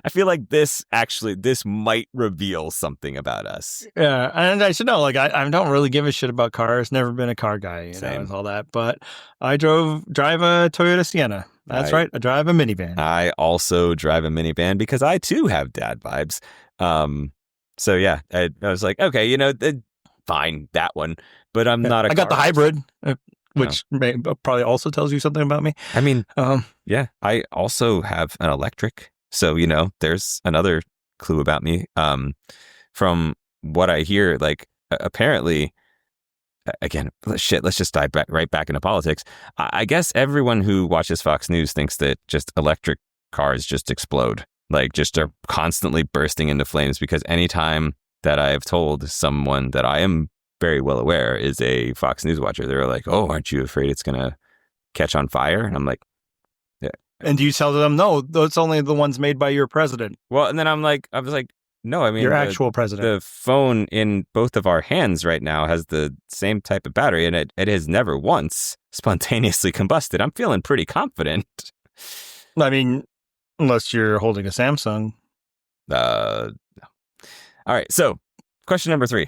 I feel like this might reveal something about us. Yeah, and I should know, like, I don't really give a shit about cars. Never been a car guy, and all that. But I drive a Toyota Sienna. That's right. I drive a minivan. I also drive a minivan because I too have dad vibes. So yeah, I was like, okay, fine, that one. But I'm not a. I got the hybrid, which probably also tells you something about me. I mean, yeah, I also have an electric. So, there's another clue about me. From what I hear, like, apparently, again, let's just dive right back into politics. I guess everyone who watches Fox News thinks that just electric cars just explode, like, just are constantly bursting into flames, because anytime that I've told someone that I am very well aware is a Fox News watcher, they're like, oh, aren't you afraid it's going to catch on fire? And I'm like, And you tell them, no, that's only the ones made by your president. Well, and then I was like, no, I mean, your actual president. The phone in both of our hands right now has the same type of battery, and it has never once spontaneously combusted. I'm feeling pretty confident. I mean, unless you're holding a Samsung. No. All right. So, question number 3.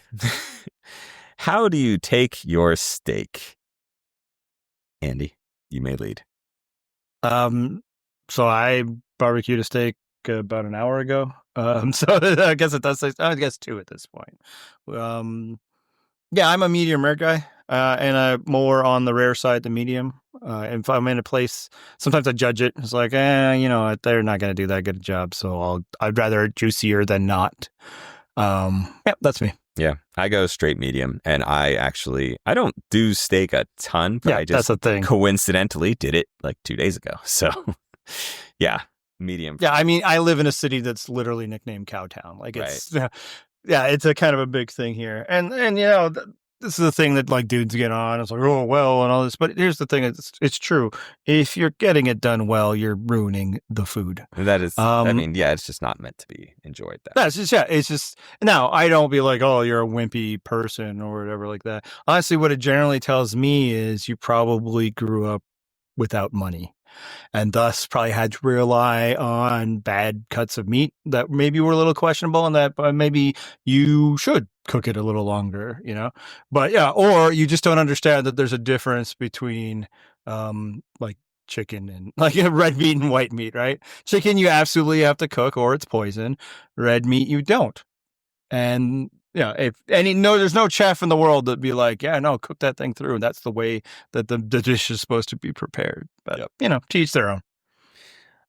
How do you take your steak? Andy, you may lead. So I barbecued a steak about an hour ago. So I guess it does say, I guess 2 at this point. Yeah, I'm a medium rare guy, and I'm more on the rare side than medium. If I'm in a place, sometimes I judge it. It's like, they're not going to do that good a job, so I'd rather juicier than not. Yeah, that's me. Yeah, I go straight medium, and I don't do steak a ton, but I just that's the thing. Coincidentally did it like 2 days ago. So, yeah, medium. Yeah, I mean, I live in a city that's literally nicknamed Cowtown. Like, it's, yeah, it's a kind of a big thing here. And this is the thing that, like, dudes get on. It's like, oh, well, and all this. But here's the thing. It's true. If you're getting it done well, you're ruining the food. That is, it's just not meant to be enjoyed. That's just, it's just, now, I don't be like, oh, you're a wimpy person or whatever like that. Honestly, what it generally tells me is you probably grew up without money, and thus probably had to rely on bad cuts of meat that maybe were a little questionable, and that maybe you should cook it a little longer, But yeah, or you just don't understand that there's a difference between like chicken and like red meat and white meat, right? Chicken you absolutely have to cook or it's poison. Red meat you don't. And there's no chef in the world that'd be like, cook that thing through. That's the way that the dish is supposed to be prepared. But, to each their own.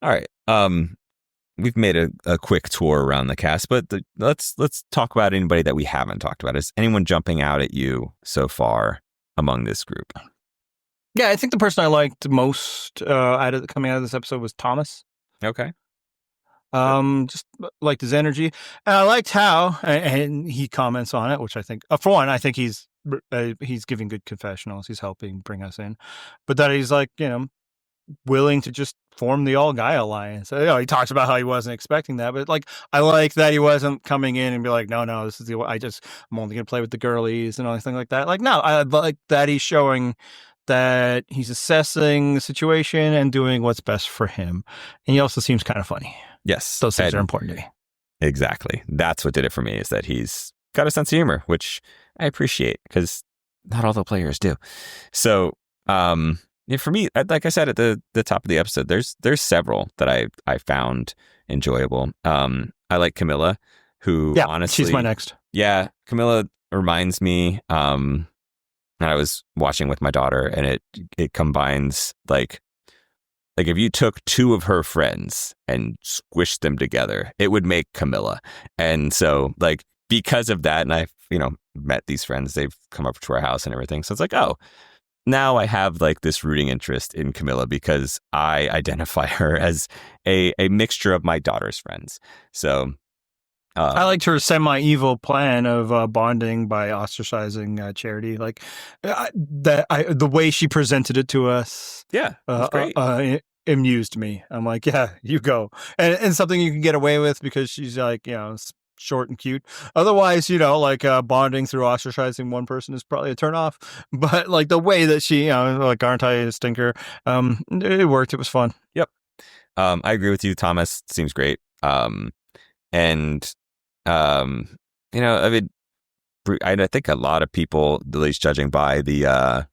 All right. We've made a quick tour around the cast, but let's talk about anybody that we haven't talked about. Is anyone jumping out at you so far among this group? Yeah, I think the person I liked most coming out of this episode was Thomas. Okay. Just liked his energy, and I liked how, and he comments on it, which I think, for one, I think he's giving good confessionals. He's helping bring us in, but that he's like, willing to just form the all guy alliance. He talks about how he wasn't expecting that, but like, I like that he wasn't coming in and be like, no, this is I'm only gonna play with the girlies and everything like that. Like, no, I like that he's showing that he's assessing the situation and doing what's best for him, and he also seems kind of funny. Yes. Those things are important to me. Exactly. That's what did it for me, is that he's got a sense of humor, which I appreciate because not all the players do. So, for me, like I said at the top of the episode, there's several that I found enjoyable. I like Camilla, who honestly, she's my next. Yeah, Camilla reminds me. And I was watching with my daughter, and it combines like if you took 2 of her friends and squished them together, it would make Camilla. And so, like, because of that, and I've met these friends, they've come up to our house and everything. So it's like, oh, now I have like this rooting interest in Camilla because I identify her as a mixture of my daughter's friends. So I liked her semi-evil plan of bonding by ostracizing Charity. Like the way she presented it to us. Yeah, that's great. Amused me. I'm like, yeah, you go, and something you can get away with because she's like, short and cute. Otherwise, bonding through ostracizing one person is probably a turnoff. But like the way that she, like, aren't I a stinker? It worked. It was fun. Yep. I agree with you. Thomas seems great. I think a lot of people, at least judging by the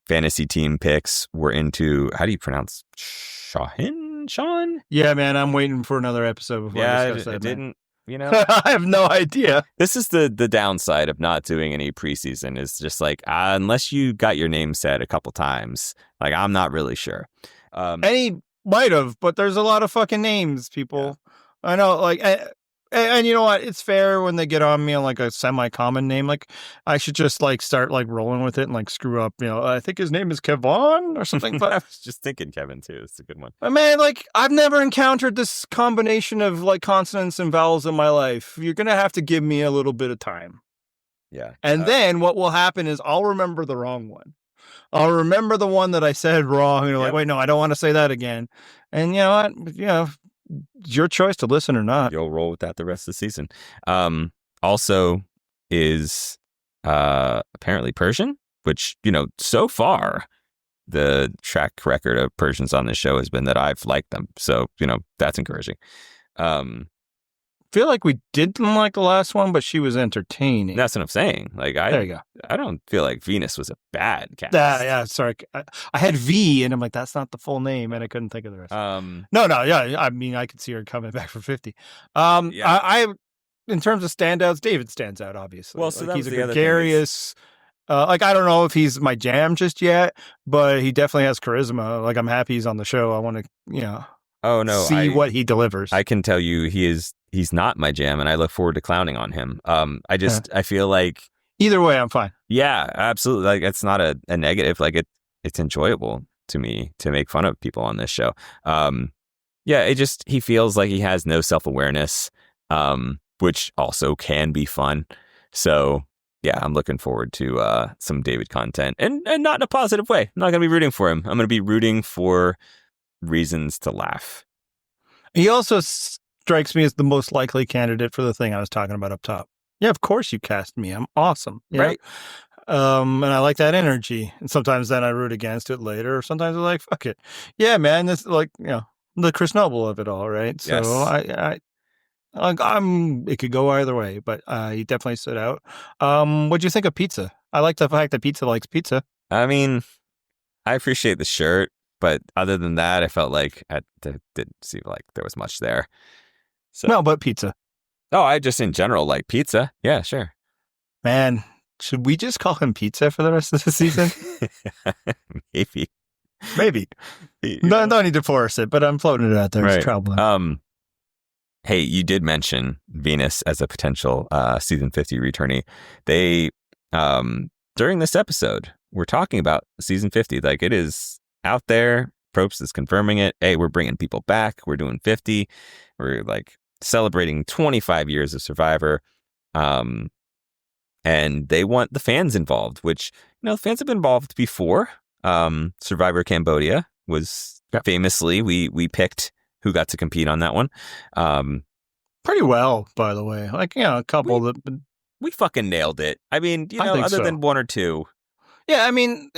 fantasy team picks, were into, how do you pronounce Sean? Yeah, man, I'm waiting for another episode before I discuss that. It didn't. I have no idea. This is the downside of not doing any preseason, is just like, unless you got your name said a couple times, like, I'm not really sure. And he might have, but there's a lot of fucking names, people. Yeah. I know, like, and you know what? It's fair when they get on me on like a semi-common name. Like, I should just like start like rolling with it and like screw up. I think his name is Kevon or something. But I was just thinking Kevin too. It's a good one. But man, like, I've never encountered this combination of like consonants and vowels in my life. You're gonna have to give me a little bit of time. Yeah. And then what will happen is I'll remember the wrong one. I'll remember the one that I said wrong. And you're like, Yep. wait, no, I don't want to say that again. And you know what? It's your choice to listen or not. You'll roll with that the rest of the season. Also is apparently Persian, which, so far the track record of Persians on this show has been that I've liked them. So, that's encouraging. Feel like we didn't like the last one, but she was entertaining. That's what I'm saying. Like, There you go. I don't feel like Venus was a bad cast. Yeah, sorry. I had V, and I'm like, that's not the full name, and I couldn't think of the rest. No, yeah. I mean, I could see her coming back for 50. Yeah. I in terms of standouts, David stands out, obviously. Well, so that he's was a the other gregarious. I don't know if he's my jam just yet, but he definitely has charisma. Like, I'm happy he's on the show. I want to, Oh no! see what he delivers. I can tell you, he's not my jam, and I look forward to clowning on him. I feel like either way, I'm fine. Yeah, absolutely. Like, it's not a negative. Like, it's enjoyable to me to make fun of people on this show. Yeah, he feels like he has no self-awareness, which also can be fun. So yeah, I'm looking forward to some David content, and not in a positive way. I'm not going to be rooting for him. I'm going to be rooting for reasons to laugh. He also strikes me as the most likely candidate for the thing I was talking about up top. Yeah, of course you cast me. I'm awesome. Right. And I like that energy. And sometimes then I root against it later. Or sometimes I'm like, fuck it. Yeah, man. This the Chris Noble of it all, right? So Yes. it could go either way, but he definitely stood out. What'd you think of Pizza? I like the fact that Pizza likes pizza. I mean, I appreciate the shirt, but other than that, I felt like I didn't seem like there was much there. So. No, but pizza. Oh, I just in general like pizza. Yeah, sure. Man, should we just call him Pizza for the rest of the season? Maybe. No need to force it, but I'm floating it out there. It's troubling. Hey, you did mention Venus as a potential season 50 returnee. They during this episode, we're talking about season 50. Like, it is out there. Probst is confirming it. Hey, we're bringing people back. We're doing 50. We're like celebrating 25 years of Survivor. And they want the fans involved, which, the fans have been involved before. Survivor Cambodia was famously, we picked who got to compete on that one. Pretty well, by the way. Like, a couple we fucking nailed it. I mean, other than one or two. Yeah, I mean,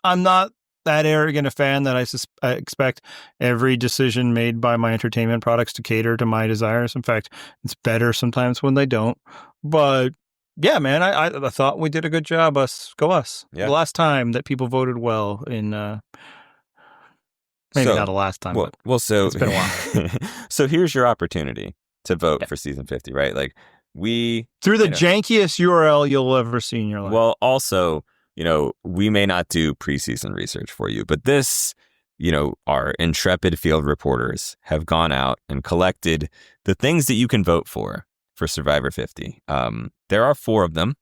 I'm not that arrogant a fan that I expect every decision made by my entertainment products to cater to my desires. In fact, it's better sometimes when they don't. But yeah, man, I thought we did a good job. Go us. Yeah. The last time that people voted well in maybe not the last time. Well, so it's been a while. So here's your opportunity to vote for season 50, right? Like, through the jankiest URL you'll ever see in your life. Well, also, we may not do preseason research for you, but this, our intrepid field reporters have gone out and collected the things that you can vote for Survivor 50. There are 4 of them.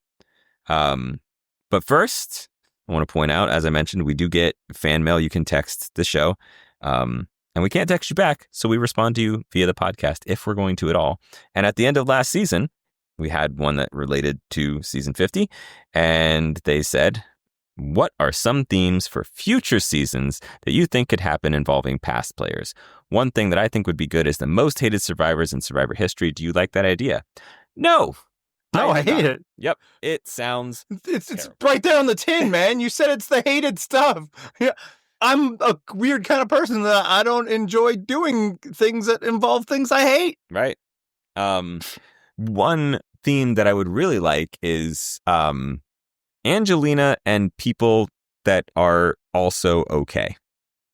But first, I want to point out, as I mentioned, we do get fan mail. You can text the show. And we can't text you back, so we respond to you via the podcast if we're going to at all. And at the end of last season, we had one that related to season 50, and they said, what are some themes for future seasons that you think could happen involving past players? One thing that I think would be good is the most hated survivors in Survivor history. Do you like that idea? No, I hate it. Yep, it sounds it's right there on the tin, man. You said it's the hated stuff. Yeah. I'm a weird kind of person that I don't enjoy doing things that involve things I hate. Right. One theme that I would really like is Angelina and people that are also okay.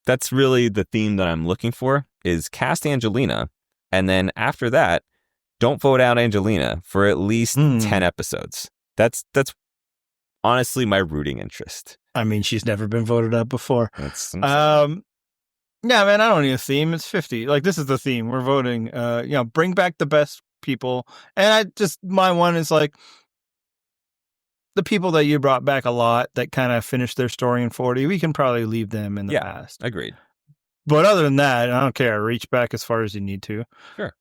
That's really the theme that I'm looking for, is cast Angelina, and then after that, don't vote out Angelina for at least 10 episodes. That's honestly my rooting interest. I mean, she's never been voted out before. Yeah, man, I don't need a theme. It's 50. Like, this is the theme. We're voting. Bring back the best people. And my one is like the people that you brought back a lot that kind of finished their story in 40. We can probably leave them in the past. Agreed. But other than that, I don't care. Reach back as far as you need to. Sure.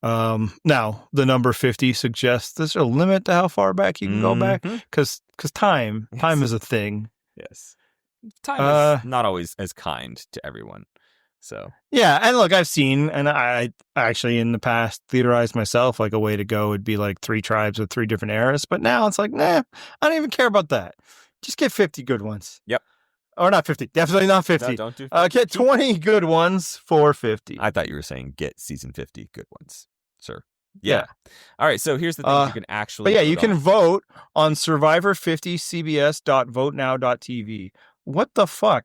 Now, the number 50 suggests there's a limit to how far back you can go back, because time is a thing. Yes. time is not always as kind to everyone. So yeah, and look, I've seen, and I actually in the past theorized myself like a way to go would be like 3 tribes with 3 different eras, but now it's like, nah, I don't even care about that. Just get 50 good ones. Yep. Or not 50. Definitely not 50. No, don't do 50. Get 20 good ones for 50. I thought you were saying get season 50 good ones, sir. Yeah. All right. So here's the thing you can actually. But yeah, you can vote on survivor50cbs.votenow.tv. What the fuck?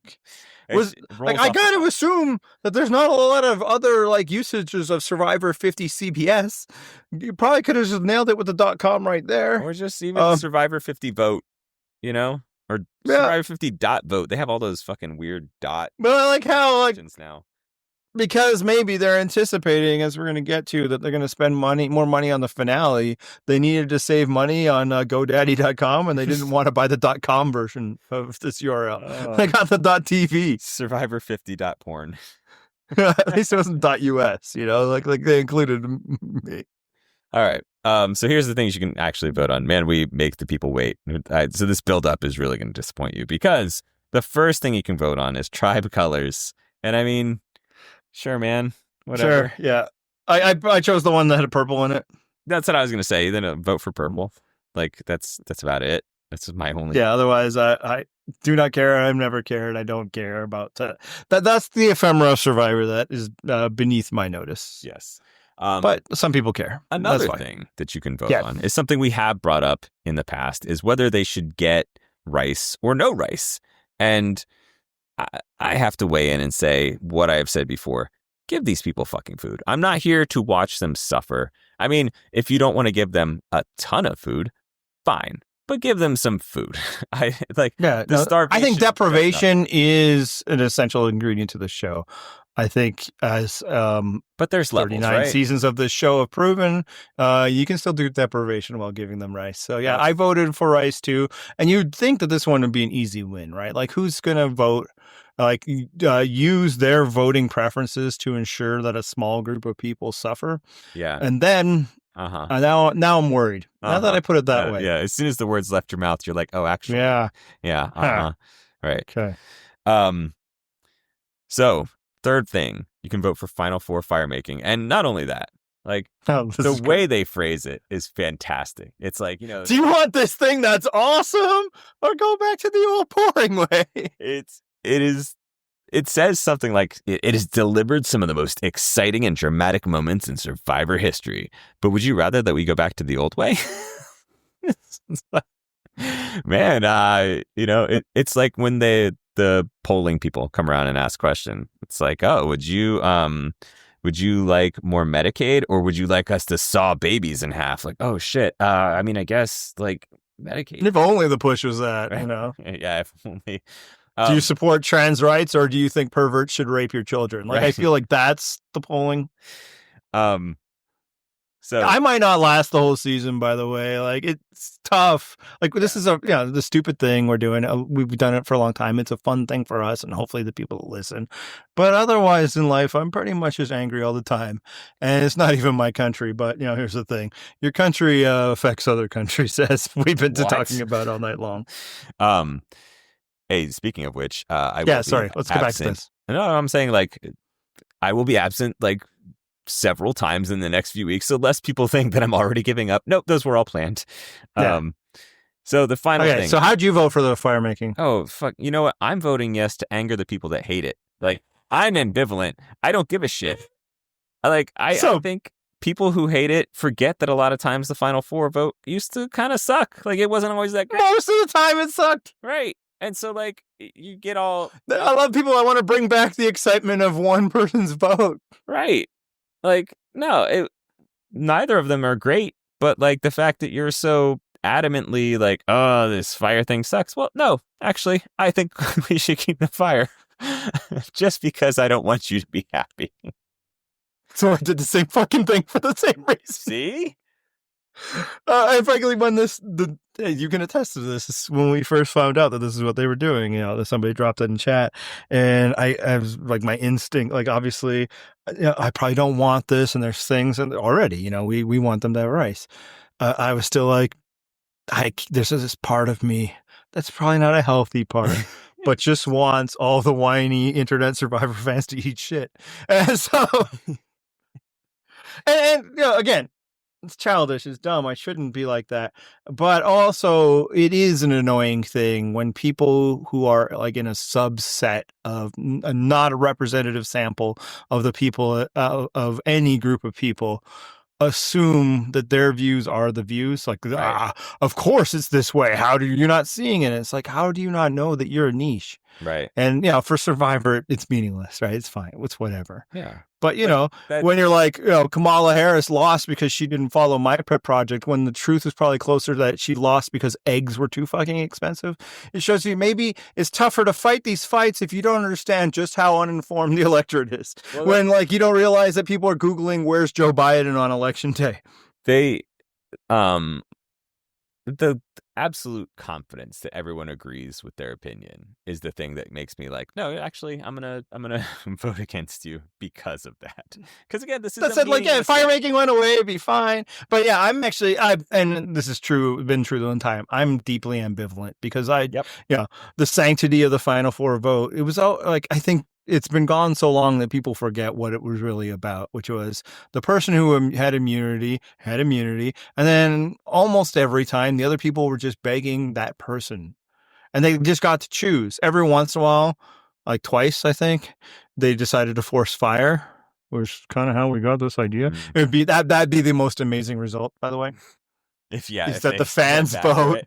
I got to assume that there's not a lot of other like usages of Survivor 50 CBS. You probably could have just nailed it with the .com right there, or just even Survivor 50 vote, or Survivor 50 .vote. They have all those fucking weird dot. But I like how now. Because maybe they're anticipating, as we're going to get to, that they're going to spend more money on the finale. They needed to save money on GoDaddy.com, and they didn't want to buy the .com version of this URL. They got the .tv. Survivor 50 .porn. At least it wasn't .us, like they included me. All right. So here's the things you can actually vote on. Man, we make the people wait. So this build-up is really going to disappoint you, because the first thing you can vote on is tribe colors. And I mean... Sure, man. Whatever. Sure, yeah. I chose the one that had purple in it. That's what I was going to say. Then vote for purple. Like, that's about it. That's my only... Yeah, otherwise, I do not care. I've never cared. I don't care about that. That's the ephemera of Survivor that is beneath my notice. Yes. But some people care. Another thing that you can vote on is something we have brought up in the past, is whether they should get rice or no rice. And... I have to weigh in and say what I have said before. Give these people fucking food. I'm not here to watch them suffer. I mean, if you don't want to give them a ton of food, fine, but give them some food. Starvation. I think deprivation is an essential ingredient to the show. I think as but there's 39 levels, right? seasons of this show have proven, you can still do deprivation while giving them rice. So yeah, I voted for rice too. And you'd think that this one would be an easy win, right? Like, who's going to vote, use their voting preferences to ensure that a small group of people suffer? Yeah. And then now I'm worried. Now that I put it that way. Yeah. As soon as the words left your mouth, you're like, oh, actually. Yeah. Yeah. Right. Okay. So, third thing, you can vote for Final Four firemaking. And not only that, the way they phrase it is fantastic. It's like, do you want this thing that's awesome, or go back to the old boring way? It says something like, it has delivered some of the most exciting and dramatic moments in Survivor history. But would you rather that we go back to the old way? Man, it's like when the polling people come around and ask question. It's like, oh, would you like more Medicaid, or would you like us to saw babies in half? Like, oh shit. I mean, I guess like Medicaid. If only the push was that, Yeah, if only. Do you support trans rights, or do you think perverts should rape your children? Like, right. I feel like that's the polling. So I might not last the whole season, by the way. Like, it's tough. Like, this is the stupid thing we're doing. We've done it for a long time. It's a fun thing for us, and hopefully the people that listen. But otherwise in life, I'm pretty much just angry all the time. And it's not even my country. But, here's the thing. Your country affects other countries, as we've been talking about all night long. Hey, speaking of which, let's get back to this. No, I'm saying, I will be absent, several times in the next few weeks, so less people think that I'm already giving up. Nope, those were all planned. Yeah. So the final thing. So how'd you vote for the firemaking? Oh, fuck. You know what? I'm voting yes to anger the people that hate it. I'm ambivalent. I don't give a shit. I think people who hate it forget that a lot of times the Final Four vote used to kind of suck. It wasn't always that great. Most of the time it sucked. Right. And so, you get all... I love people. I want to bring back the excitement of one person's vote. Right. No, neither of them are great, but the fact that you're so adamantly oh, this fire thing sucks. Well, no, actually, I think we should keep the fire just because I don't want you to be happy. So I did the same fucking thing for the same reason. See? And frankly, when you can attest to this, when we first found out that this is what they were doing, that somebody dropped it in chat, and I was my instinct, obviously, I probably don't want this, and there's things, and already, we want them to have rice. I was still there's this part of me that's probably not a healthy part, but just wants all the whiny internet Survivor fans to eat shit. And so, and again, it's childish, it's dumb. I shouldn't be like that. But also, it is an annoying thing when people who are like in a subset of not a representative sample of the people of any group of people assume that their views are the views. Like, of course it's this way. How do you not seeing it? It's like, how do you not know that you're a niche? Right. And for Survivor, it's meaningless, right? It's fine. It's whatever. Yeah. But when you're like, Kamala Harris lost because she didn't follow my pet project, when the truth is probably closer that she lost because eggs were too fucking expensive, it shows you maybe it's tougher to fight these fights if you don't understand just how uninformed the electorate is. Well, when you don't realize that people are Googling where's Joe Biden on election day. The absolute confidence that everyone agrees with their opinion is the thing that makes me like, no, actually, I'm gonna vote against you because of that. Because again, this is if fire making went away, it'd be fine. But yeah, I'm actually, and this is true, been true the whole time. I'm deeply ambivalent because the sanctity of the Final Four vote. It was all like, I think it's been gone so long that people forget what it was really about, which was the person who had immunity, and then almost every time the other people were just begging that person, and they just got to choose. Every once in a while, like twice, I think, they decided to force fire, which is kind of how we got this idea. It'd be that'd be the most amazing result, by the way. If the fans vote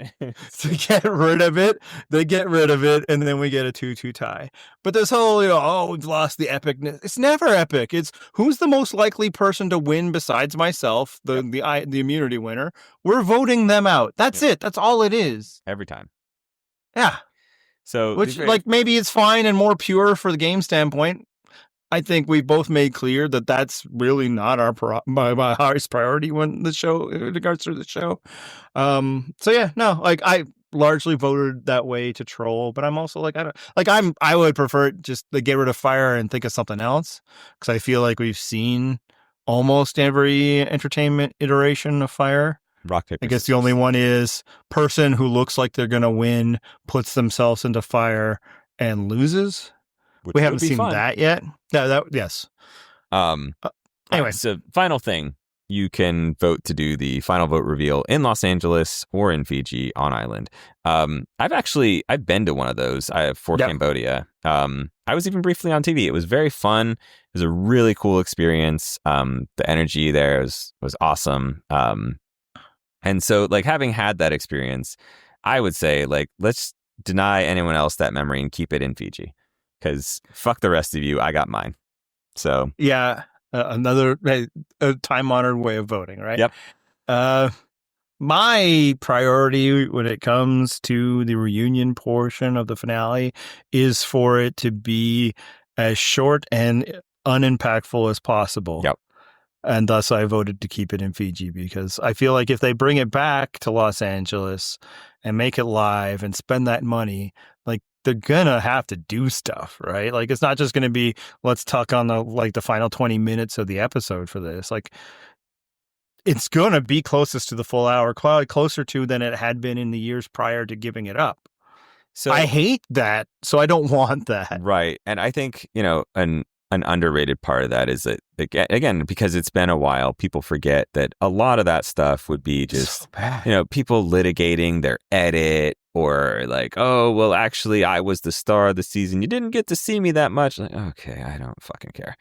to get rid of it, they get rid of it, and then we get a 2-2 tie. But this whole, we've lost the epicness. It's never epic. It's who's the most likely person to win besides myself, the immunity winner. We're voting them out. That's it. That's all it is. Every time. Yeah. So, which maybe it's fine and more pure for the game standpoint. I think we both made clear that that's really not my highest priority in regards to the show. I largely voted that way to troll, but I'm also I would prefer just to get rid of fire and think of something else, because I feel like we've seen almost every entertainment iteration of fire. Rock, paper, I guess the only one is person who looks like they're going to win, puts themselves into fire and loses. We haven't seen that yet. No, yes. Anyway, so final thing, you can vote to do the final vote reveal in Los Angeles or in Fiji on island. I've been to one of those. I have for Cambodia. I was even briefly on TV. It was very fun. It was a really cool experience. The energy there was awesome. And so having had that experience, I would say let's deny anyone else that memory and keep it in Fiji. Because fuck the rest of you, I got mine. So another time-honored way of voting, right? Yep. My priority when it comes to the reunion portion of the finale is for it to be as short and unimpactful as possible. Yep. And thus I voted to keep it in Fiji, because I feel like if they bring it back to Los Angeles and make it live and spend that money, they're gonna have to do stuff, right? It's not just gonna be let's tuck on the final 20 minutes of the episode for this. It's gonna be closest to the full hour, closer to than it had been in the years prior to giving it up. So I hate that, so I don't want that. Right, and I think an underrated part of that is that, again, because it's been a while, people forget that a lot of that stuff would be just, people litigating their edit, or oh, well, actually, I was the star of the season. You didn't get to see me that much. Okay, I don't fucking care.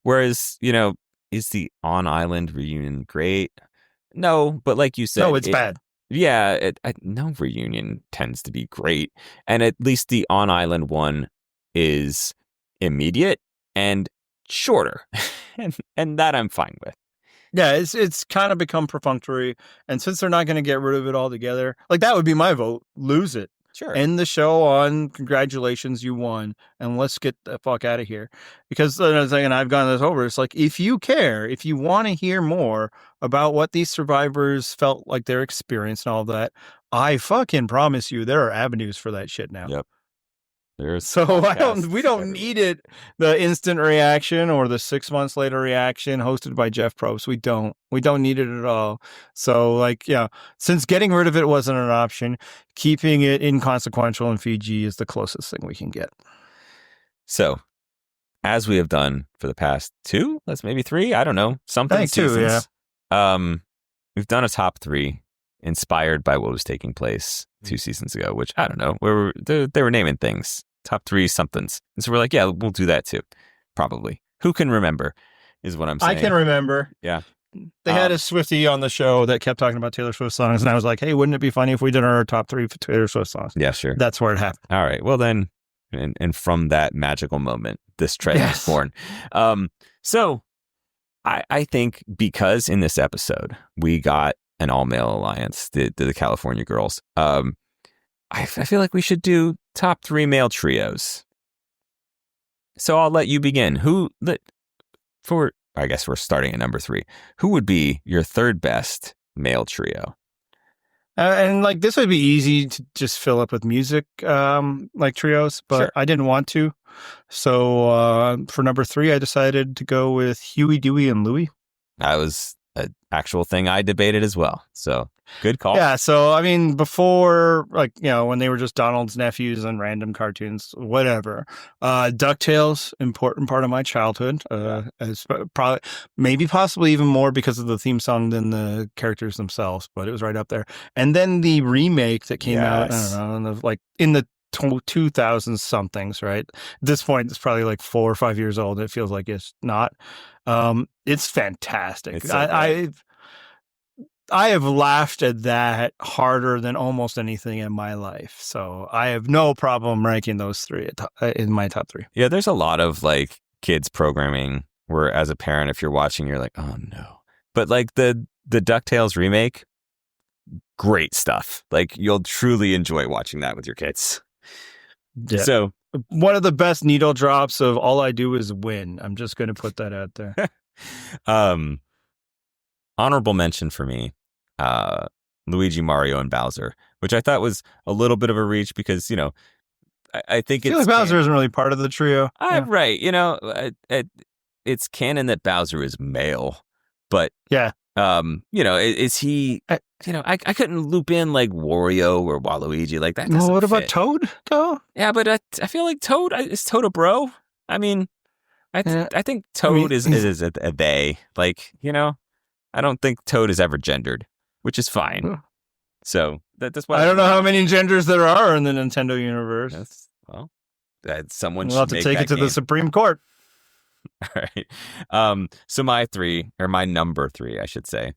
Whereas, is the on-island reunion great? No, but like you said... No, it's bad. Yeah, no reunion tends to be great. And at least the on-island one is immediate and shorter, and that I'm fine with. Yeah, it's kind of become perfunctory, and since they're not going to get rid of it altogether, that would be my vote. Lose it. Sure. End the show on congratulations, you won, and let's get the fuck out of here. Because and I've gone this over. It's if you care, if you want to hear more about what these survivors felt like their experience and all that, I fucking promise you there are avenues for that shit now. Yep. There's So podcasts we don't everywhere. need it. The instant reaction or the 6 months later reaction hosted by Jeff Probst. We don't need it at all. So like, yeah, since getting rid of it wasn't an option, keeping it inconsequential in Fiji is the closest thing we can get. So, as we have done for the past 2, that's maybe 3, I don't know, something I think 2, seasons. We've done a top 3 inspired by what was taking place 2 seasons ago, which I don't know, where they were naming things. Top 3 somethings. And so we're like, yeah, we'll do that too. Probably. Who can remember is what I'm saying. I can remember. Yeah. They had a Swiftie on the show that kept talking about Taylor Swift songs, and I was like, hey, wouldn't it be funny if we did our top 3 for Taylor Swift songs? Yeah, sure. That's where it happened. All right. Well, then, and from that magical moment, this trend was born. So I think because in this episode, we got an all-male alliance, the California girls, I feel like we should do top 3 male trios. So I'll let you begin. I guess we're starting at number 3. Who would be your third best male trio? And like this would be easy to just fill up with music, like trios, but Sure. I didn't want to. So for number 3, I decided to go with Huey, Dewey, and Louie. That was an actual thing I debated as well. So good call. Yeah. So I mean, before, like, you know, when they were just Donald's nephews and random cartoons, whatever. DuckTales, important part of my childhood. As probably, maybe, possibly even more because of the theme song than the characters themselves, but it was right up there. And then the remake that came out, I don't know, in the 2000s somethings, right? At this point, it's probably like 4 or 5 years old. It feels like it's not. It's fantastic. It's so I have laughed at that harder than almost anything in my life. So I have no problem ranking those 3 in my top 3. Yeah, there's a lot of like kids programming where as a parent, if you're watching, you're like, oh no. But like the DuckTales remake, great stuff. Like you'll truly enjoy watching that with your kids. Yeah. So one of the best needle drops of All I Do Is Win. I'm just going to put that out there. Honorable mention for me, Luigi, Mario, and Bowser, which I thought was a little bit of a reach because, you know, I think I feel like Bowser isn't really part of the trio. Right. You know, it's canon that Bowser is male, but yeah. You know, is he? You know, I couldn't loop in like Wario or Waluigi like that. Well, what about fit. Toad though? Yeah, but I feel like Toad is Toad a bro. I mean, I think Toad is a they. Like, you know, I don't think Toad is ever gendered, which is fine. So that's why I don't know how many genders there are in the Nintendo universe. Someone we'll have to take it to the Supreme Court. All right. So my number 3, I should say.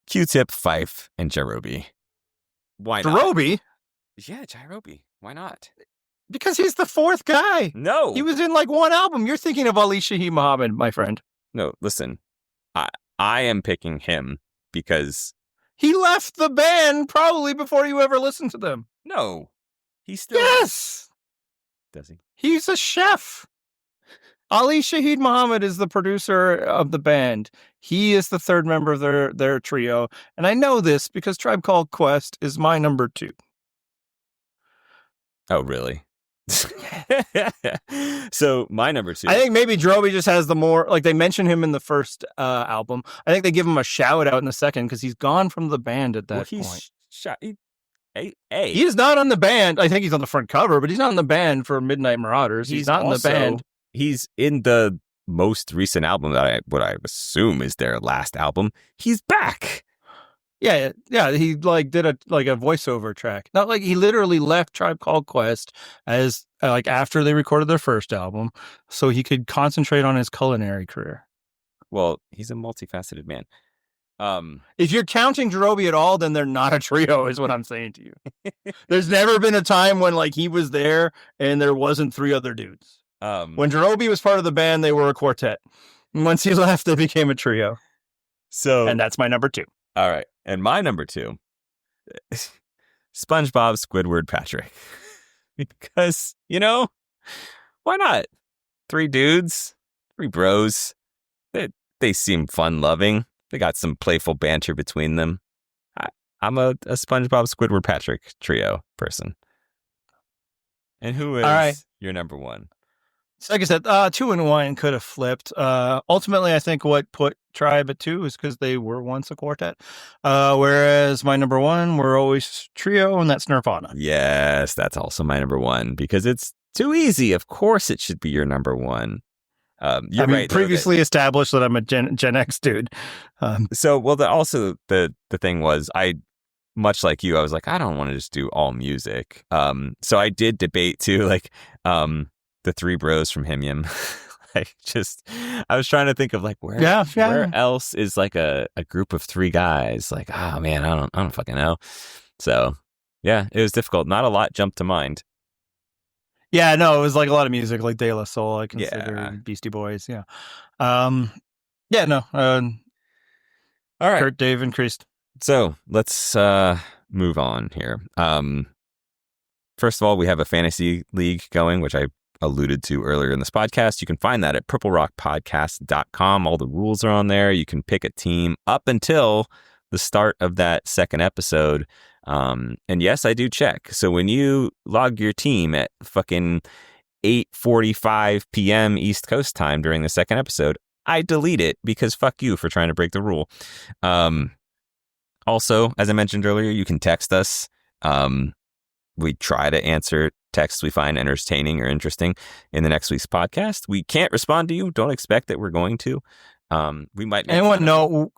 Q-Tip, Fife, and Jairobi. Why not? Jairobi? Yeah, Jairobi. Why not? Because he's the 4th guy. No. He was in like one album. You're thinking of Ali Shaheed Muhammad, my friend. No, listen. I am picking him because he left the band probably before you ever listened to them. No. He's still Yes. Does he? He's a chef. Ali Shaheed Muhammad is the producer of the band. He is the 3rd member of their trio. And I know this because Tribe Called Quest is my number 2. Oh, really? So my number 2. I think maybe Jairobi just has the more, like, they mention him in the first album. I think they give him a shout out in the second because he's gone from the band at that point. He is not on the band. I think he's on the front cover, but he's not on the band for Midnight Marauders. He's not in the band. He's in the most recent album that what I assume is their last album. He's back. Yeah. He like did a voiceover track. Not like he literally left Tribe Called Quest as like after they recorded their first album, so he could concentrate on his culinary career. Well, he's a multifaceted man. If you're counting Jairobi at all, then they're not a trio, is what I'm saying to you. There's never been a time when like he was there and there wasn't 3 other dudes. When Jairobi was part of the band, they were a quartet. And once he left, they became a trio. And that's my number 2. All right. And my number 2, SpongeBob, Squidward, Patrick. Because, you know, why not? 3 dudes, 3 bros. They seem fun-loving. They got some playful banter between them. I'm a SpongeBob, Squidward, Patrick trio person. And who is All right. your number one? So like I said, 2 and 1 could have flipped. Ultimately, I think what put Tribe at 2 is because they were once a quartet. Whereas my number 1 were always trio, and that's Nirvana. Yes, that's also my number 1 because it's too easy. Of course, it should be your number 1. You're right. Previously established that I'm a Gen X dude. The thing was, much like you, I was like, I don't want to just do all music. So I did debate too, like, the Three Bros from Him Yim. I was trying to think of like where else is like a group of 3 guys. Like, oh man, I don't fucking know. So yeah, it was difficult. Not a lot jumped to mind. Yeah, no, it was like a lot of music, like De La Soul, I consider Beastie Boys. Yeah. All right. Kurt, Dave, and Christ. So let's move on here. First of all, we have a fantasy league going, which I alluded to earlier in this podcast. You can find that at purplerockpodcast.com. All the rules are on there. You can pick a team up until the start of that second episode. And yes, I do check. So when you log your team at fucking 8:45 p.m. East Coast time during the second episode, I delete it because fuck you for trying to break the rule. Also, as I mentioned earlier, you can text us. We try to answer texts we find entertaining or interesting in the next week's podcast. We can't respond to you. Don't expect that we're going to. We might. Anyone know?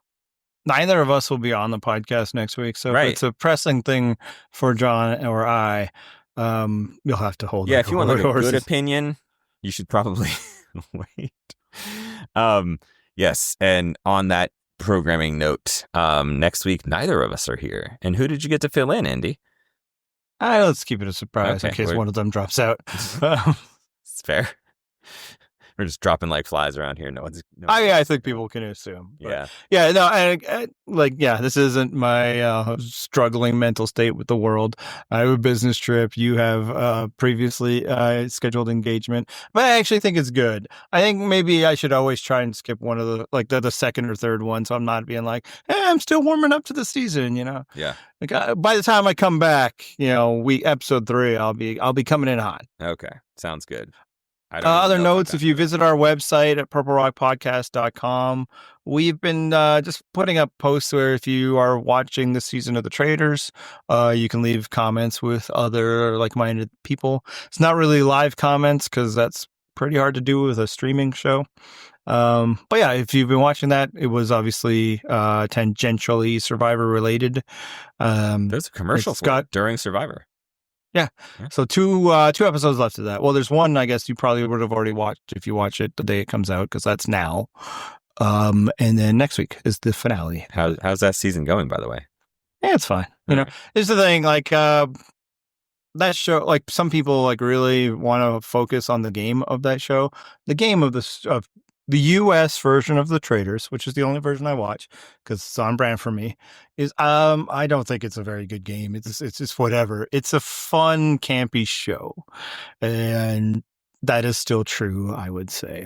Neither of us will be on the podcast next week, so if it's a pressing thing for John or I, you'll have to hold. Yeah, if you want like a good opinion, you should probably wait. Yes, and on that programming note, next week neither of us are here. And who did you get to fill in, Andy? Let's keep it a surprise in case one of them drops out. It's fair. We're just dropping like flies around here. I think people can assume. This isn't my struggling mental state with the world. I have a business trip. You have previously scheduled engagement, but I actually think it's good. I think maybe I should always try and skip one of the second or third one, so I'm not being like, hey, I'm still warming up to the season. Yeah. Like by the time I come back, episode 3, I'll be coming in hot. Okay, sounds good. Other notes, if you visit our website at purplerockpodcast.com, we've been just putting up posts where if you are watching the season of The Traders, you can leave comments with other like-minded people. It's not really live comments because that's pretty hard to do with a streaming show. But yeah, if you've been watching that, it was obviously tangentially Survivor related. There's a commercial during Survivor. Yeah. So two episodes left of that. Well, there's one I guess you probably would have already watched if you watch it the day it comes out because that's now. And then next week is the finale. How's that season going, by the way? Yeah, it's fine. Here's the thing, that show, like some people really want to focus on the game of that show. The game of the U.S. version of The Traders, which is the only version I watch because it's on brand for me, is I don't think it's a very good game. It's just whatever. It's a fun, campy show, and that is still true. I would say.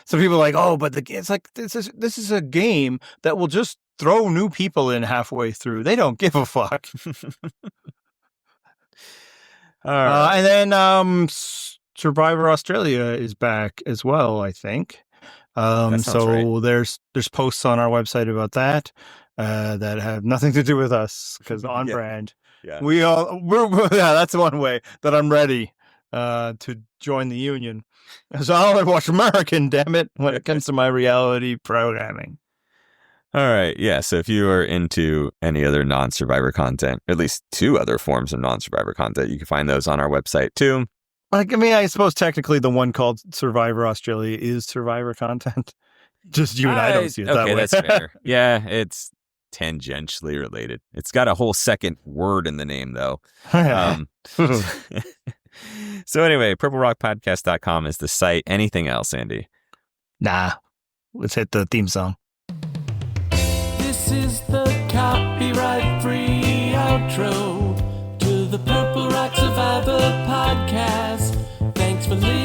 Some people are like, oh, but it's like this is a game that will just throw new people in halfway through. They don't give a fuck. All right. And then Survivor Australia is back as well, I think. So there's posts on our website about that that have nothing to do with us because on brand. Yeah. That's one way that I'm ready to join the union. So I only watch American, damn it, when it comes to my reality programming. All right. Yeah. So if you are into any other non-Survivor content, at least 2 other forms of non-Survivor content, you can find those on our website too. I suppose technically the one called Survivor Australia is Survivor content. Just you and I don't see it that way. That's fair. Yeah, it's tangentially related. It's got a whole second word in the name, though. So anyway, purplerockpodcast.com is the site. Anything else, Andy? Nah. Let's hit the theme song. This is the copyright-free outro to the Purple Rock Survivor podcast. Thanks for listening.